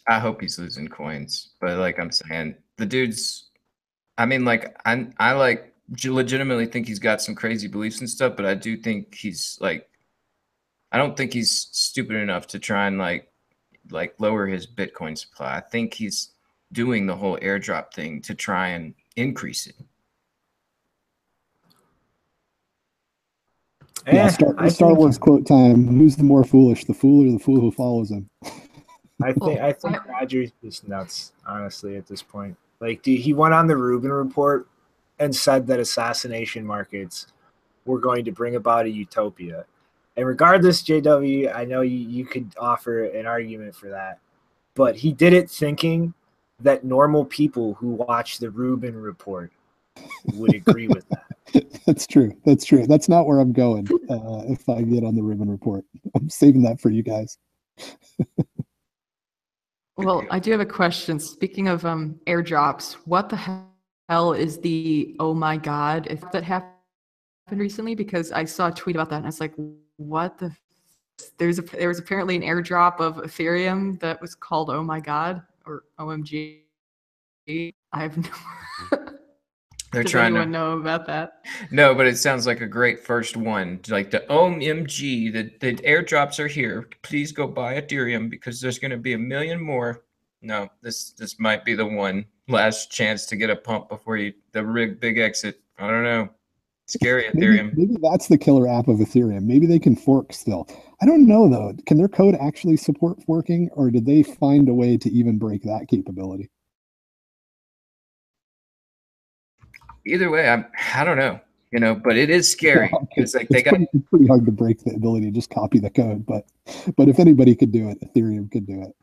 I hope he's losing coins, but like I'm saying, the dude's, I mean, like, I like legitimately think he's got some crazy beliefs and stuff, but I do think he's like, I don't think he's stupid enough to try and like lower his Bitcoin supply. I think he's doing the whole airdrop thing to try and increase it. Yeah, Star Wars quote time. Who's the more foolish, the fool or the fool who follows him? I think Roger's just nuts, honestly, at this point. Like, dude, he went on the Rubin report and said that assassination markets were going to bring about a utopia. And regardless, JW, I know you could offer an argument for that, but he did it thinking that normal people who watch the Rubin report would agree with that. That's true. That's true. That's not where I'm going if I get on the Rubin report. I'm saving that for you guys. Well, I do have a question. Speaking of airdrops, what the hell is the oh my god if that happened recently? Because I saw a tweet about that and I was like, what the? There was apparently an airdrop of Ethereum that was called oh my god or OMG. I have no. Does anyone know about that? No, but it sounds like a great first one. Like the OMG, the airdrops are here. Please go buy Ethereum because there's going to be 1 million more. No, this might be the one last chance to get a pump before the big exit. I don't know. Scary Ethereum. Maybe that's the killer app of Ethereum. Maybe they can fork still. I don't know though. Can their code actually support forking, or did they find a way to even break that capability? Either way, I don't know, but it is scary. It's like it's pretty hard to break the ability to just copy the code, but if anybody could do it, Ethereum could do it.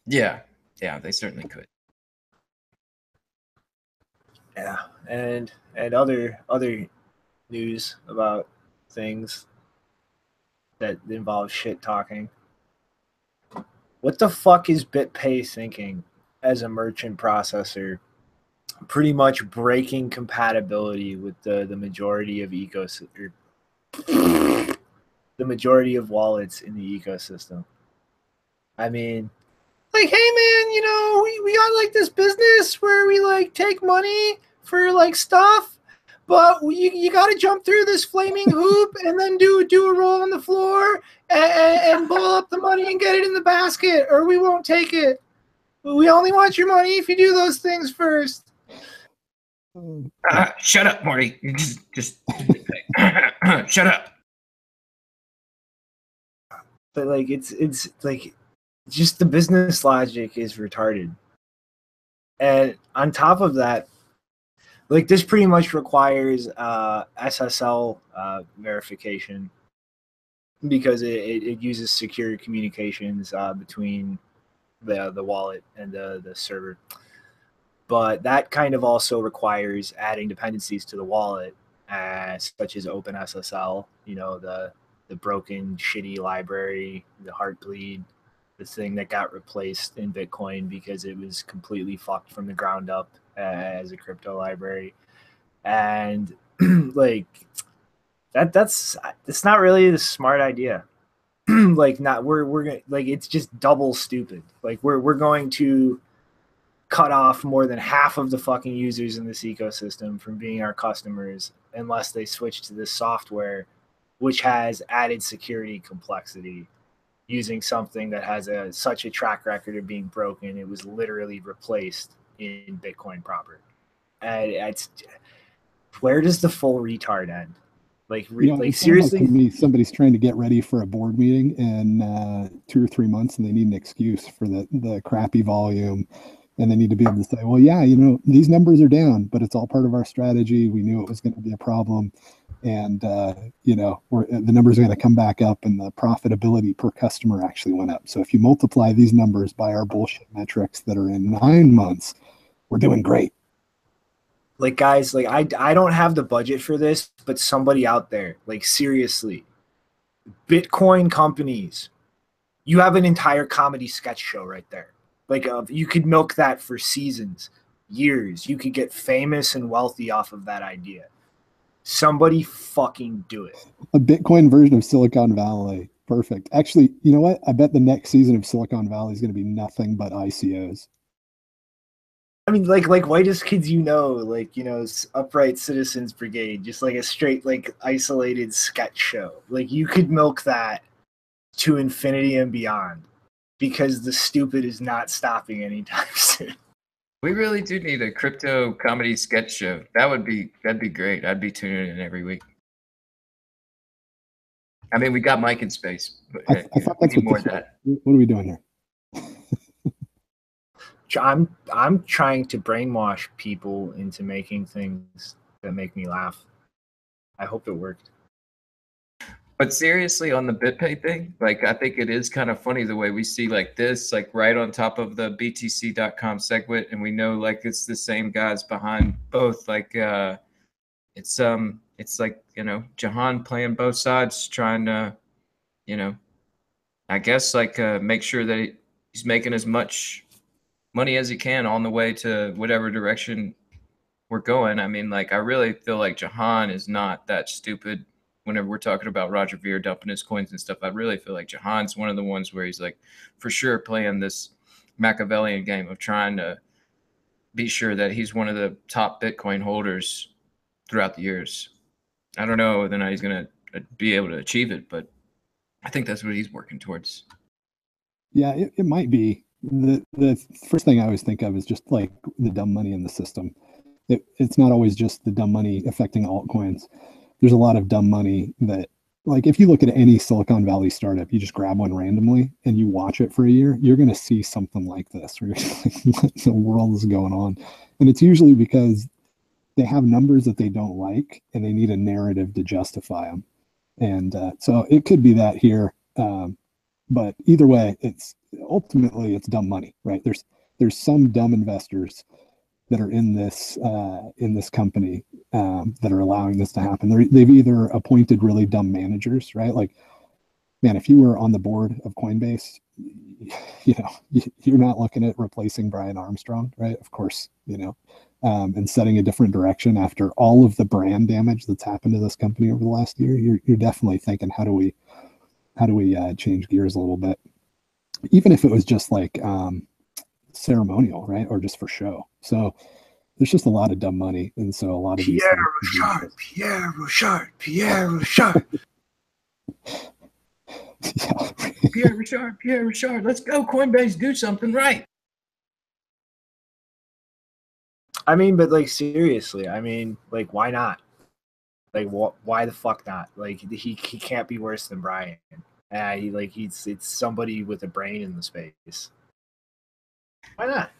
Yeah, they certainly could. Yeah, and other news about things that involve shit talking. What the fuck is Bitpay thinking as a merchant processor? Pretty much breaking compatibility with the majority of the majority of wallets in the ecosystem. I mean, like, hey man, we got like this business where we like take money for like stuff, but you got to jump through this flaming hoop and then do a roll on the floor and ball up the money and get it in the basket, or we won't take it. We only want your money if you do those things first. Shut up, Marty. Just shut up. But like it's like just the business logic is retarded. And on top of that, like this pretty much requires SSL verification because it uses secure communications between the wallet and the server. But that kind of also requires adding dependencies to the wallet, such as OpenSSL, the broken, shitty library, the Heartbleed, the thing that got replaced in Bitcoin because it was completely fucked from the ground up as a crypto library. And like that's not really the smart idea. Like we're gonna, like, it's just double stupid. Like we're going to cut off more than half of the fucking users in this ecosystem from being our customers unless they switch to this software, which has added security complexity using something that has such a track record of being broken. It was literally replaced in Bitcoin proper. And it's, where does the full retard end? Like, like seriously, like to me, somebody's trying to get ready for a board meeting in 2 or 3 months, and they need an excuse for the crappy volume. And they need to be able to say, well, yeah, these numbers are down, but it's all part of our strategy. We knew it was going to be a problem. And, the numbers are going to come back up, and the profitability per customer actually went up. So if you multiply these numbers by our bullshit metrics that are in 9 months, we're doing great. Like, guys, like I don't have the budget for this, but somebody out there, like, seriously, Bitcoin companies, you have an entire comedy sketch show right there. Like, you could milk that for seasons, years. You could get famous and wealthy off of that idea. Somebody fucking do it. A Bitcoin version of Silicon Valley. Perfect. Actually, you know what? I bet the next season of Silicon Valley is going to be nothing but ICOs. I mean, like Whitest Kids, like, Upright Citizens Brigade, just like a straight, like, isolated sketch show. Like, you could milk that to infinity and beyond, because the stupid is not stopping anytime soon. We really do need a crypto comedy sketch show. That'd be great. I'd be tuning in every week. I mean, we got Mike in space, but I thought that's more of that. What are we doing here? I'm trying to brainwash people into making things that make me laugh. I hope it worked. But seriously, on the Bitpay thing, like, I think it is kind of funny the way we see like this, like right on top of the BTC.com SegWit, and we know like it's the same guys behind both. Like, it's like, Jahan playing both sides, trying to, I guess like make sure that he's making as much money as he can on the way to whatever direction we're going. I mean, like, I really feel like Jahan is not that stupid. Whenever we're talking about Roger Ver dumping his coins and stuff, I really feel like Jahan's one of the ones where he's like, for sure, playing this Machiavellian game of trying to be sure that he's one of the top Bitcoin holders throughout the years. I don't know whether or not he's going to be able to achieve it, but I think that's what he's working towards. Yeah, it might be. The first thing I always think of is just like the dumb money in the system. It's not always just the dumb money affecting altcoins. There's a lot of dumb money that, like, if you look at any Silicon Valley startup, you just grab one randomly and you watch it for a year, you're going to see something like this. Where you're like, what in the world is going on? And it's usually because they have numbers that they don't like and they need a narrative to justify them. And so it could be that here. But either way, ultimately it's dumb money, right? There's some dumb investors that are in this company that are allowing this to happen. They've either appointed really dumb managers, right? Like, man, if you were on the board of Coinbase, you're not looking at replacing Brian Armstrong, right? Of course, and setting a different direction after all of the brand damage that's happened to this company over the last year. You're definitely thinking, how do we change gears a little bit, even if it was just like ceremonial, right, or just for show. So there's just a lot of dumb money, and so a lot of Pierre Rochard. Yeah. Pierre Rochard, let's go, Coinbase, do something right. I mean, but like, seriously, I mean, like, why not? Like, why the fuck not? Like, he can't be worse than Brian. It's somebody with a brain in the space. Why not?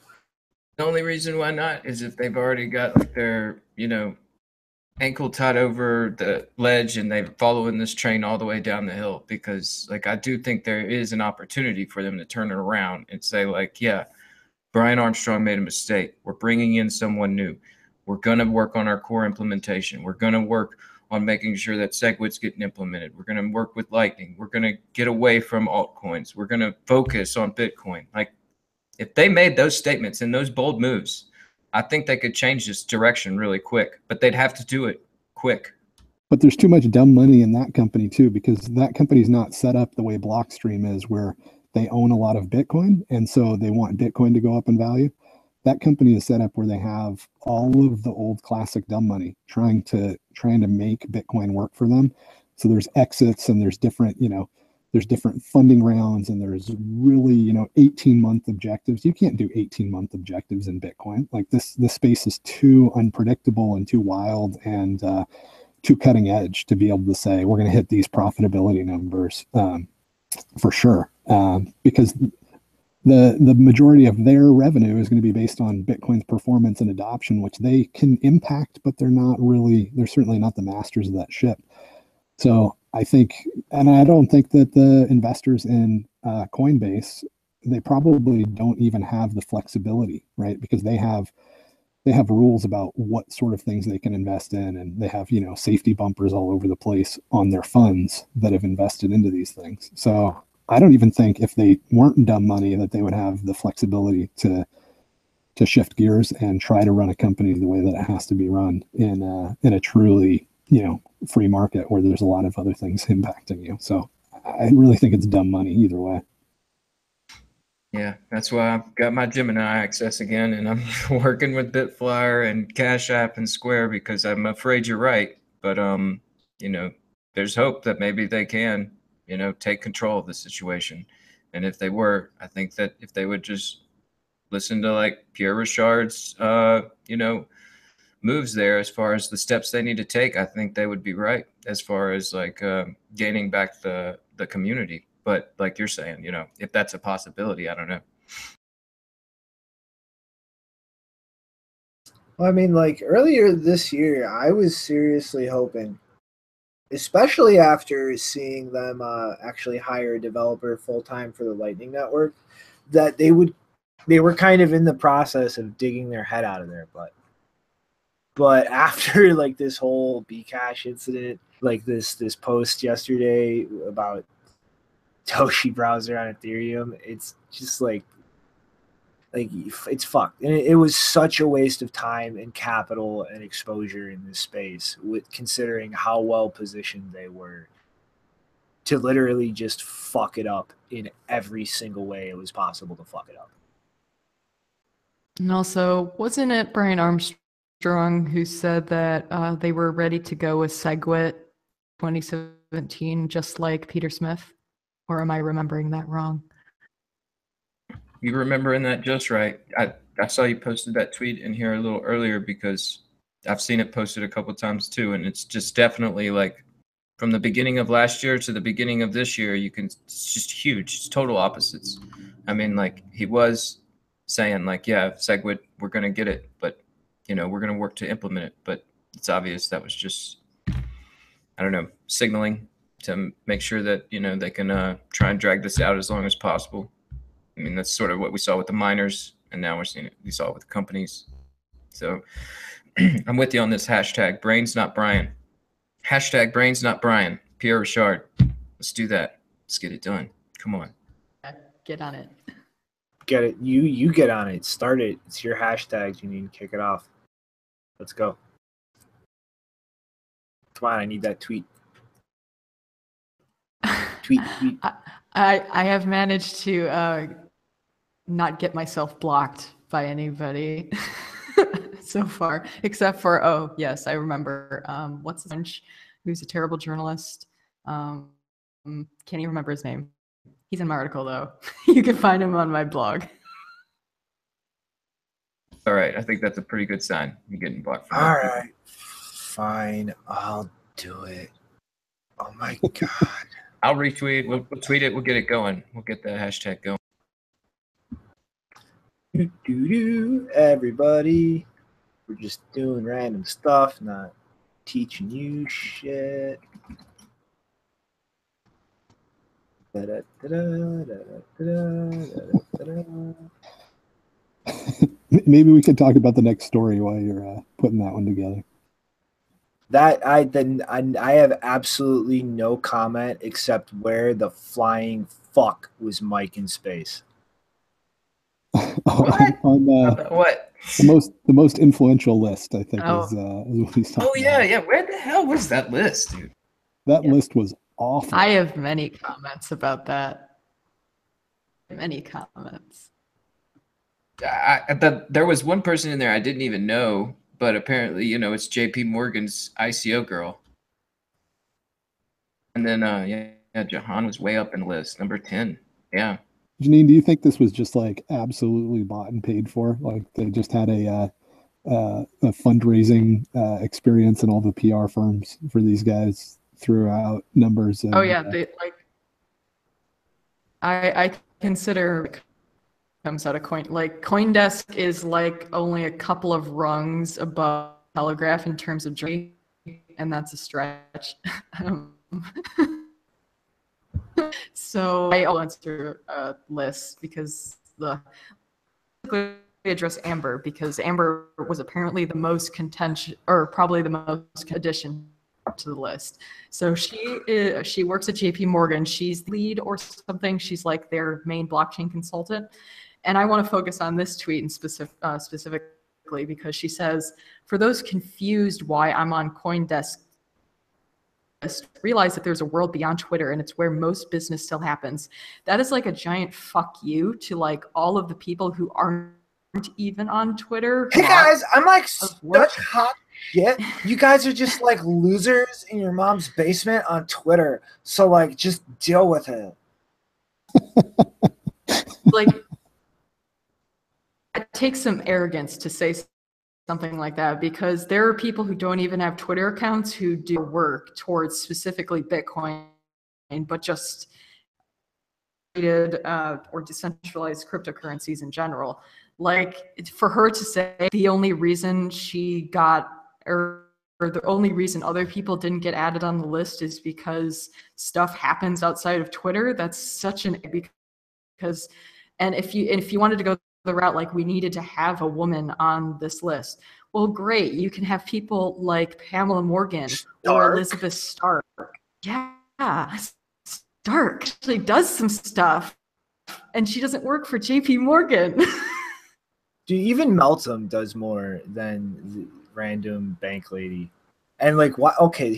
The only reason why not is if they've already got like their, ankle tied over the ledge and they're following this train all the way down the hill. Because like, I do think there is an opportunity for them to turn it around and say like, yeah, Brian Armstrong made a mistake. We're bringing in someone new. We're going to work on our core implementation. We're going to work on making sure that SegWit's getting implemented. We're going to work with Lightning. We're going to get away from altcoins. We're going to focus on Bitcoin. Like, if they made those statements and those bold moves, I think they could change this direction really quick, but they'd have to do it quick. But there's too much dumb money in that company too, because that company's not set up the way Blockstream is, where they own a lot of Bitcoin, and so they want Bitcoin to go up in value. That company is set up where they have all of the old classic dumb money trying to make Bitcoin work for them. So there's exits and there's different, there's different funding rounds, and there's really, 18-month objectives. You can't do 18-month objectives in Bitcoin. Like, this space is too unpredictable and too wild and too cutting edge to be able to say, we're going to hit these profitability numbers for sure. Because the majority of their revenue is going to be based on Bitcoin's performance and adoption, which they can impact, but they're certainly not the masters of that ship. So I think, and I don't think that the investors in Coinbase, they probably don't even have the flexibility, right? Because they have they have rules about what sort of things they can invest in, and they have, safety bumpers all over the place on their funds that have invested into these things. So I don't even think if they weren't dumb money that they would have the flexibility to shift gears and try to run a company the way that it has to be run in a truly, free market where there's a lot of other things impacting you. So I really think it's dumb money either way. Yeah, that's why I've got my Gemini access again, and I'm working with Bitflyer and Cash App and Square because I'm afraid you're right. But there's hope that maybe they can, take control of the situation. And if they were, I think that if they would just listen to like Pierre Richard's, moves there as far as the steps they need to take, I think they would be right as far as like gaining back the community. But like you're saying, if that's a possibility, I don't know. Well, I mean, like earlier this year, I was seriously hoping, especially after seeing them actually hire a developer full-time for the Lightning Network, that they were kind of in the process of digging their head out of their butt. But after like this whole Bcash incident, like this post yesterday about Toshi browser on Ethereum, it's just like it's fucked. And it was such a waste of time and capital and exposure in this space, with considering how well positioned they were to literally just fuck it up in every single way it was possible to fuck it up. And also, wasn't it Brian Armstrong who said that they were ready to go with SegWit 2017, just like Peter Smith? Or am I remembering that wrong? You remembering that just right. I saw you posted that tweet in here a little earlier because I've seen it posted a couple times too, and it's just definitely like from the beginning of last year to the beginning of this year, it's just huge. It's total opposites. I mean, like he was saying like, yeah, SegWit, we're going to get it, but we're going to work to implement it. But it's obvious that was just, I don't know, signaling to make sure that, they can try and drag this out as long as possible. I mean, that's sort of what we saw with the miners, and now we saw it with the companies. So I'm with you on this hashtag, brains not Brian. Hashtag brains not Brian. Pierre Richard. Let's do that. Let's get it done. Come on. Get on it. Get it. You get on it. Start it. It's your hashtags. You need to kick it off. Let's go. Come on, I need that tweet. Tweet. I have managed to not get myself blocked by anybody so far, except for, oh, yes, I remember. What's his name? Who's a terrible journalist? Can't even remember his name. He's in my article, though. You can find him on my blog. All right. I think that's a pretty good sign. You're getting blocked. All right. Fine. I'll do it. Oh, my God. I'll retweet. We'll tweet it. We'll get it going. We'll get the hashtag going. Everybody. We're just doing random stuff, not teaching you shit. Maybe we could talk about the next story while you're putting that one together. That I have absolutely no comment except where the flying fuck was Mike in space. What? The most influential list, I think, is what he's talking about. Yeah. Where the hell was that list, dude? That list was awful. I have many comments about that. Many comments. There was one person in there I didn't even know, but apparently, it's JP Morgan's ICO girl. And then, Jahan was way up in the list, number 10. Yeah. Janine, do you think this was just like absolutely bought and paid for? Like they just had a fundraising experience, and all the PR firms for these guys threw out numbers? And, They I consider comes out of Coindesk is like only a couple of rungs above Telegraph in terms of journey, and that's a stretch. So I went through a list because address Amber, because Amber was apparently the most contentious, or probably the most addition to the list. So she works at JP Morgan. She's lead or something. She's like their main blockchain consultant. And I want to focus on this tweet in specifically because she says, for those confused why I'm on Coindesk, realize that there's a world beyond Twitter and it's where most business still happens. That is like a giant fuck you to like all of the people who aren't even on Twitter. Hey guys, I'm like such hot shit. You guys are just like losers in your mom's basement on Twitter. So like just deal with it. Like it takes some arrogance to say something like that, because there are people who don't even have Twitter accounts who do work towards specifically Bitcoin, but just or decentralized cryptocurrencies in general. Like for her to say the only reason she got, or the only reason other people didn't get added on the list is because stuff happens outside of Twitter. That's such an, because, and if you wanted to go the route like we needed to have a woman on this list, well, great, you can have people like Pamela Morgan or Elizabeth Stark. Yeah, Stark actually does some stuff, and she doesn't work for JP Morgan. Dude, even Meltem does more than the random bank lady. And like, what? Okay,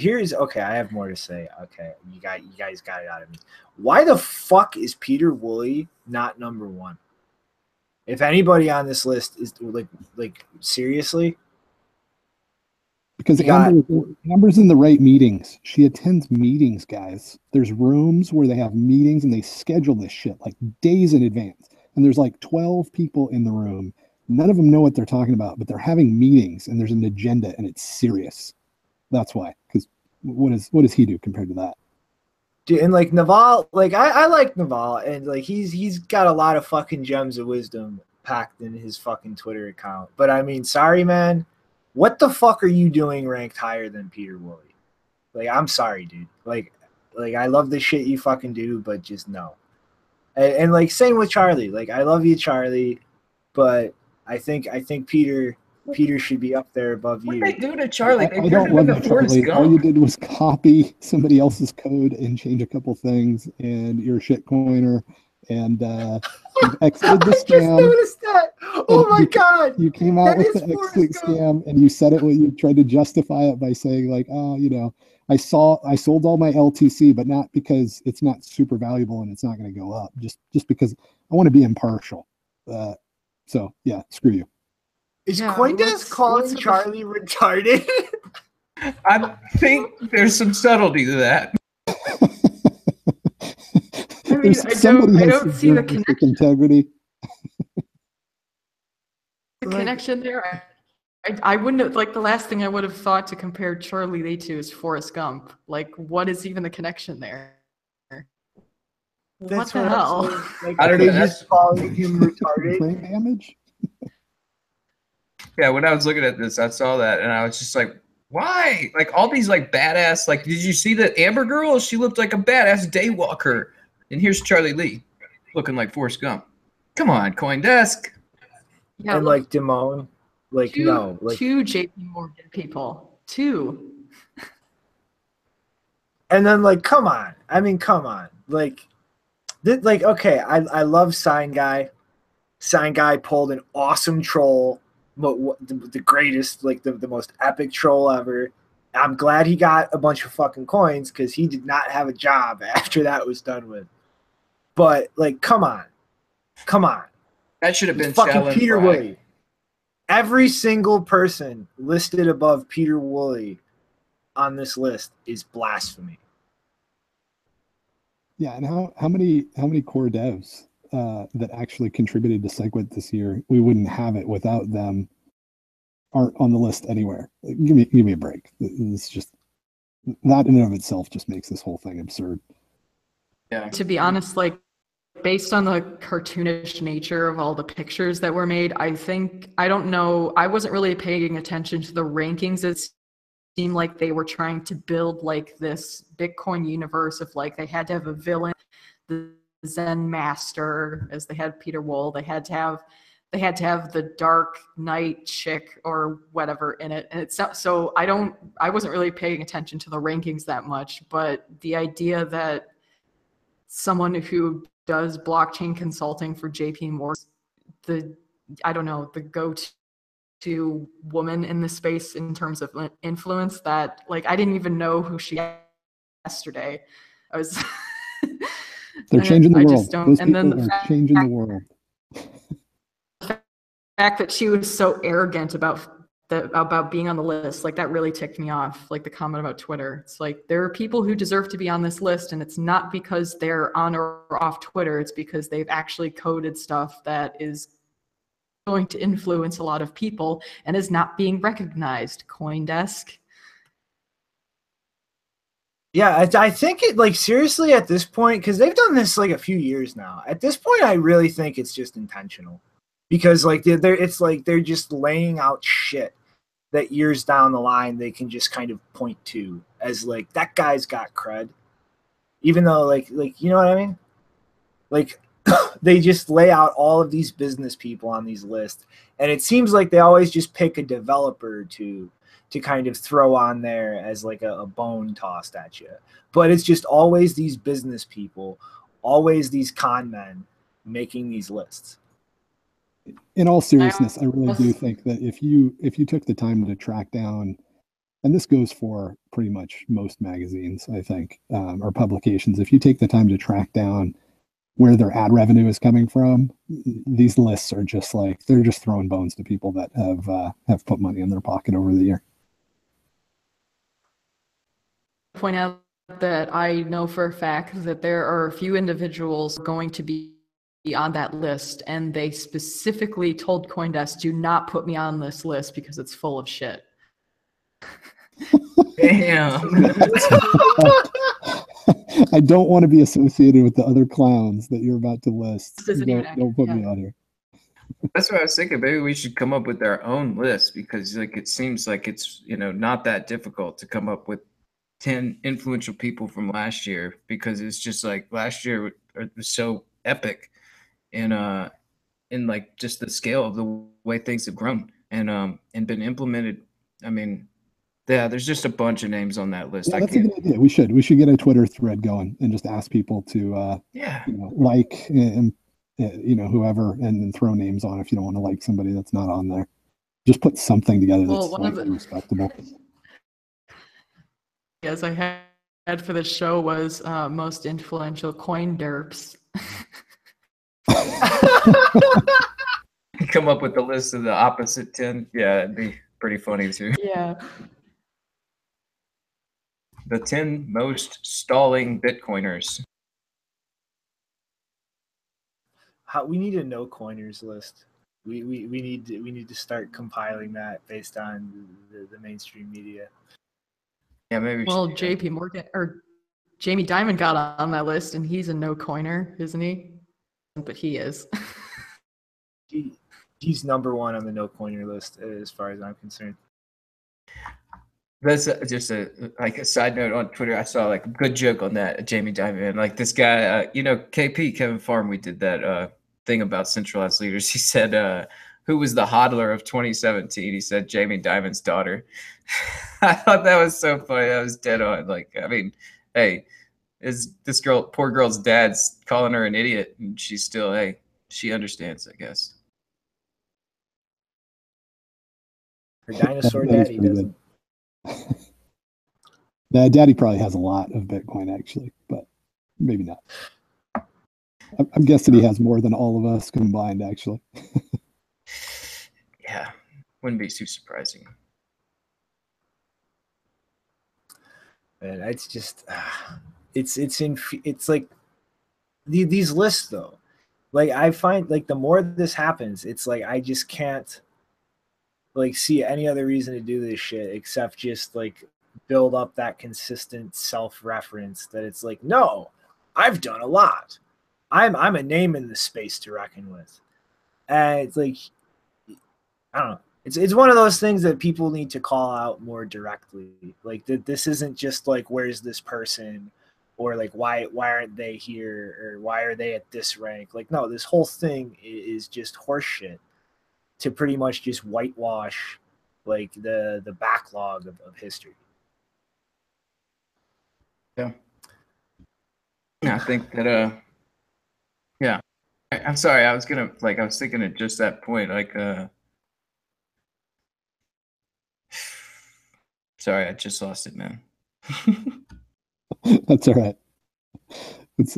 I have more to say. Okay, you guys got it out of me. Why the fuck is Pieter Wuille not number one? If anybody on this list is like seriously, because Amber's in the right meetings. She attends meetings, guys. There's rooms where they have meetings and they schedule this shit like days in advance. And there's like 12 people in the room. None of them know what they're talking about, but they're having meetings and there's an agenda and it's serious. That's why. Because what does he do compared to that? Dude, and like Naval, like I like Naval, and like he's got a lot of fucking gems of wisdom packed in his fucking Twitter account. But I mean, sorry, man, what the fuck are you doing ranked higher than Pieter Wuille? Like, I'm sorry, dude. Like I love the shit you fucking do, but just no. And like same with Charlie. Like I love you, Charlie, but I think Pieter should be up there above you. What they do to Charlie? I don't love you, Charlie. All you did was copy somebody else's code and change a couple things, and you're a shitcoiner, and you've exited the scam. I just noticed that. Oh my god! You came out with the exit scam, and you said it when you tried to justify it by saying like, oh, you know, I sold all my LTC, but not because it's not super valuable and it's not going to go up, just because I want to be impartial. So yeah, screw you. Is Coindesk calling Charlie retarded? I think there's some subtlety to that. I mean, I don't see the connection. Integrity. The connection there. I wouldn't have, like, the last thing I would have thought to compare Charlie Lee to is Forrest Gump. Like, what is even the connection there? What the hell? Like, I don't know. Just calling him retarded. Brain damage. Yeah, when I was looking at this, I saw that, and I was just like, why? Like, all these, like, badass, like, did you see the Amber girl? She looked like a badass daywalker. And here's Charlie Lee, looking like Forrest Gump. Come on, Coindesk. Yeah, and, like, Damone. Like, two JP Morgan people. Two. And then, like, come on. I mean, come on. Like, okay, I love Sign Guy. Sign Guy pulled an awesome troll. The greatest, like the most epic troll ever. I'm glad he got a bunch of fucking coins because he did not have a job after that was done with. But like, come on. That should have been fucking Pieter Wuille. Every single person listed above Pieter Wuille on this list is blasphemy. Yeah, and how many core devs that actually contributed to SegWit this year, we wouldn't have it without them, aren't on the list anywhere. Give me a break. It's just, that in and of itself just makes this whole thing absurd. Yeah. To be honest, like, based on the cartoonish nature of all the pictures that were made, I don't know, I wasn't really paying attention to the rankings. It seemed like they were trying to build like this Bitcoin universe of like, they had to have a villain, the Zen master, as they had Pieter Wuille. They they had to have the Dark Knight chick or whatever in it. And it's not, so I wasn't really paying attention to the rankings that much, but the idea that someone who does blockchain consulting for JP Morgan, the go-to woman in the space in terms of influence, that like I didn't even know who she was yesterday. I was they're changing the world. Those and then people are changing the world. The fact that she was so arrogant about being on the list, like that really ticked me off. Like the comment about Twitter, it's like there are people who deserve to be on this list, and it's not because they're on or off Twitter, it's because they've actually coded stuff that is going to influence a lot of people and is not being recognized. Coindesk. Yeah, I think it, like, seriously at this point, because they've done this like a few years now. At this point, I really think it's just intentional, because like it's like they're just laying out shit that years down the line they can just kind of point to as like that guy's got cred, even though like you know what I mean? Like they just lay out all of these business people on these lists, and it seems like they always just pick a developer to kind of throw on there as like a bone tossed at you. But it's just always these business people, always these con men making these lists. In all seriousness, I really do think that if you took the time to track down, and this goes for pretty much most magazines, I think, or publications, if you take the time to track down where their ad revenue is coming from, these lists are just like, they're just throwing bones to people that have put money in their pocket over the year. Point out that I know for a fact that there are a few individuals going to be on that list, and they specifically told Coindesk, do not put me on this list because it's full of shit. Damn. I don't want to be associated with the other clowns that you're about to list. Don't put me on here. That's what I was thinking. Maybe we should come up with our own list, because like it seems like it's, you know, not that difficult to come up with 10 influential people from last year, because it's just like last year was so epic in like just the scale of the way things have grown and been implemented. I mean, yeah, there's just a bunch of names on that list. Yeah, that's a good idea. We should get a Twitter thread going and just ask people to like and whoever, and then throw names on if you don't want to like somebody that's not on there. Just put something together that's slightly respectable. As I had for the show was most influential coin derps. Come up with the list of the opposite 10. Yeah, it'd be pretty funny too. Yeah. The 10 most stalling Bitcoiners. We need a no coiners list. We need to start compiling that based on the mainstream media. Yeah, maybe. Well, JP Morgan or Jamie Dimon got on that list, and he's a no coiner, isn't he? But he is. He's number one on the no coiner list as far as I'm concerned. That's just a side note on Twitter. I saw like a good joke on that, Jamie Dimon. Like this guy, KP, Kevin Farm, we did that thing about centralized leaders. He said, who was the hodler of 2017? He said Jamie Dimon's daughter. I thought that was so funny. That was dead on. Like, I mean, hey, is this poor girl's dad's calling her an idiot, and she's still, hey, she understands, I guess. Her dinosaur daddy doesn't. Daddy probably has a lot of Bitcoin, actually, but maybe not. I'm guessing he has more than all of us combined, actually. Yeah, wouldn't be too surprising. And it's just, it's like these lists though. Like I find like the more this happens, it's like I just can't like see any other reason to do this shit except just like build up that consistent self-reference that it's like, no, I've done a lot. I'm a name in the space to reckon with. And it's like, I don't know. It's one of those things that people need to call out more directly. Like this isn't just like, where's this person, or like why aren't they here, or why are they at this rank? Like, no, this whole thing is just horseshit. to pretty much just whitewash like the backlog of history. Yeah. I think that yeah. I'm sorry, I was thinking at just that point, like sorry, I just lost it, man. That's all right. It's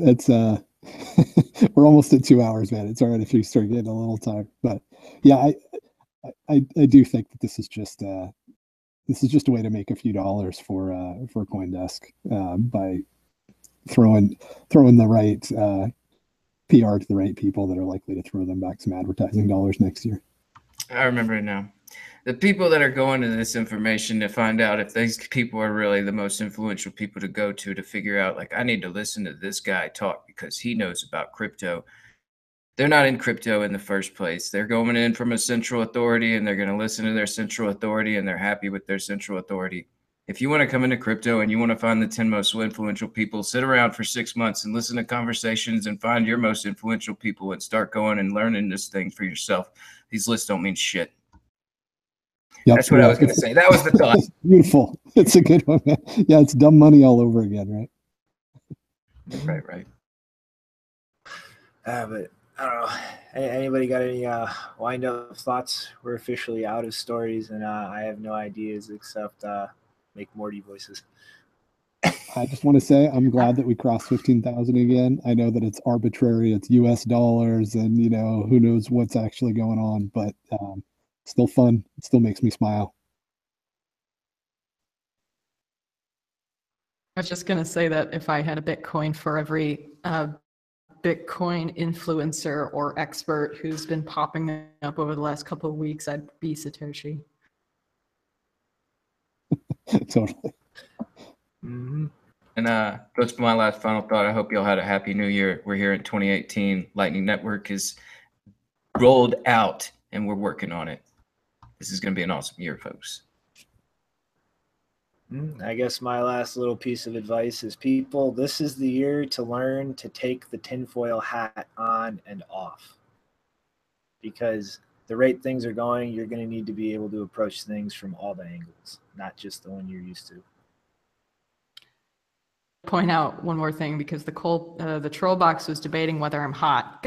we're almost at 2 hours, man. It's all right if you start getting a little tired. But yeah, I do think that this is just a way to make a few dollars for Coindesk by throwing the right PR to the right people that are likely to throw them back some advertising dollars next year. I remember it now. The people that are going to this information to find out if these people are really the most influential people to go to figure out, like, I need to listen to this guy talk because he knows about crypto. They're not in crypto in the first place. They're going in from a central authority and they're going to listen to their central authority and they're happy with their central authority. If you want to come into crypto and you want to find the 10 most influential people, sit around for 6 months and listen to conversations and find your most influential people and start going and learning this thing for yourself. These lists don't mean shit. Yep, that's what I was going to say. That was the thought. It's beautiful. It's a good one, man. Yeah, it's dumb money all over again, right? Right. But I don't know. Anybody got any wind-up thoughts? We're officially out of stories, and I have no ideas except make Morty voices. I just want to say I'm glad that we crossed 15,000 again. I know that it's arbitrary. It's US dollars, and who knows what's actually going on, but still fun. It still makes me smile. I was just going to say that if I had a Bitcoin for every Bitcoin influencer or expert who's been popping up over the last couple of weeks, I'd be Satoshi. Totally. Mm-hmm. And that's my last final thought. I hope y'all had a happy new year. We're here in 2018. Lightning Network is rolled out and we're working on it. This is going to be an awesome year, folks. I guess my last little piece of advice is, people, this is the year to learn to take the tinfoil hat on and off. Because the rate things are going, you're going to need to be able to approach things from all the angles, not just the one you're used to. Point out one more thing, because the troll box was debating whether I'm hot.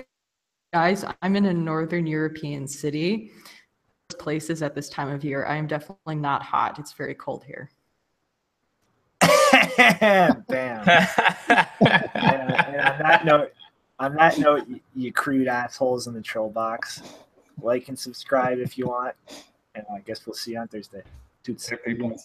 Guys, I'm in a northern European city. Places at this time of year, I am definitely not hot. It's very cold here. Bam. and on that note, you crude assholes in the troll box, like and subscribe if you want. And I guess we'll see you on Thursday. Toots. People.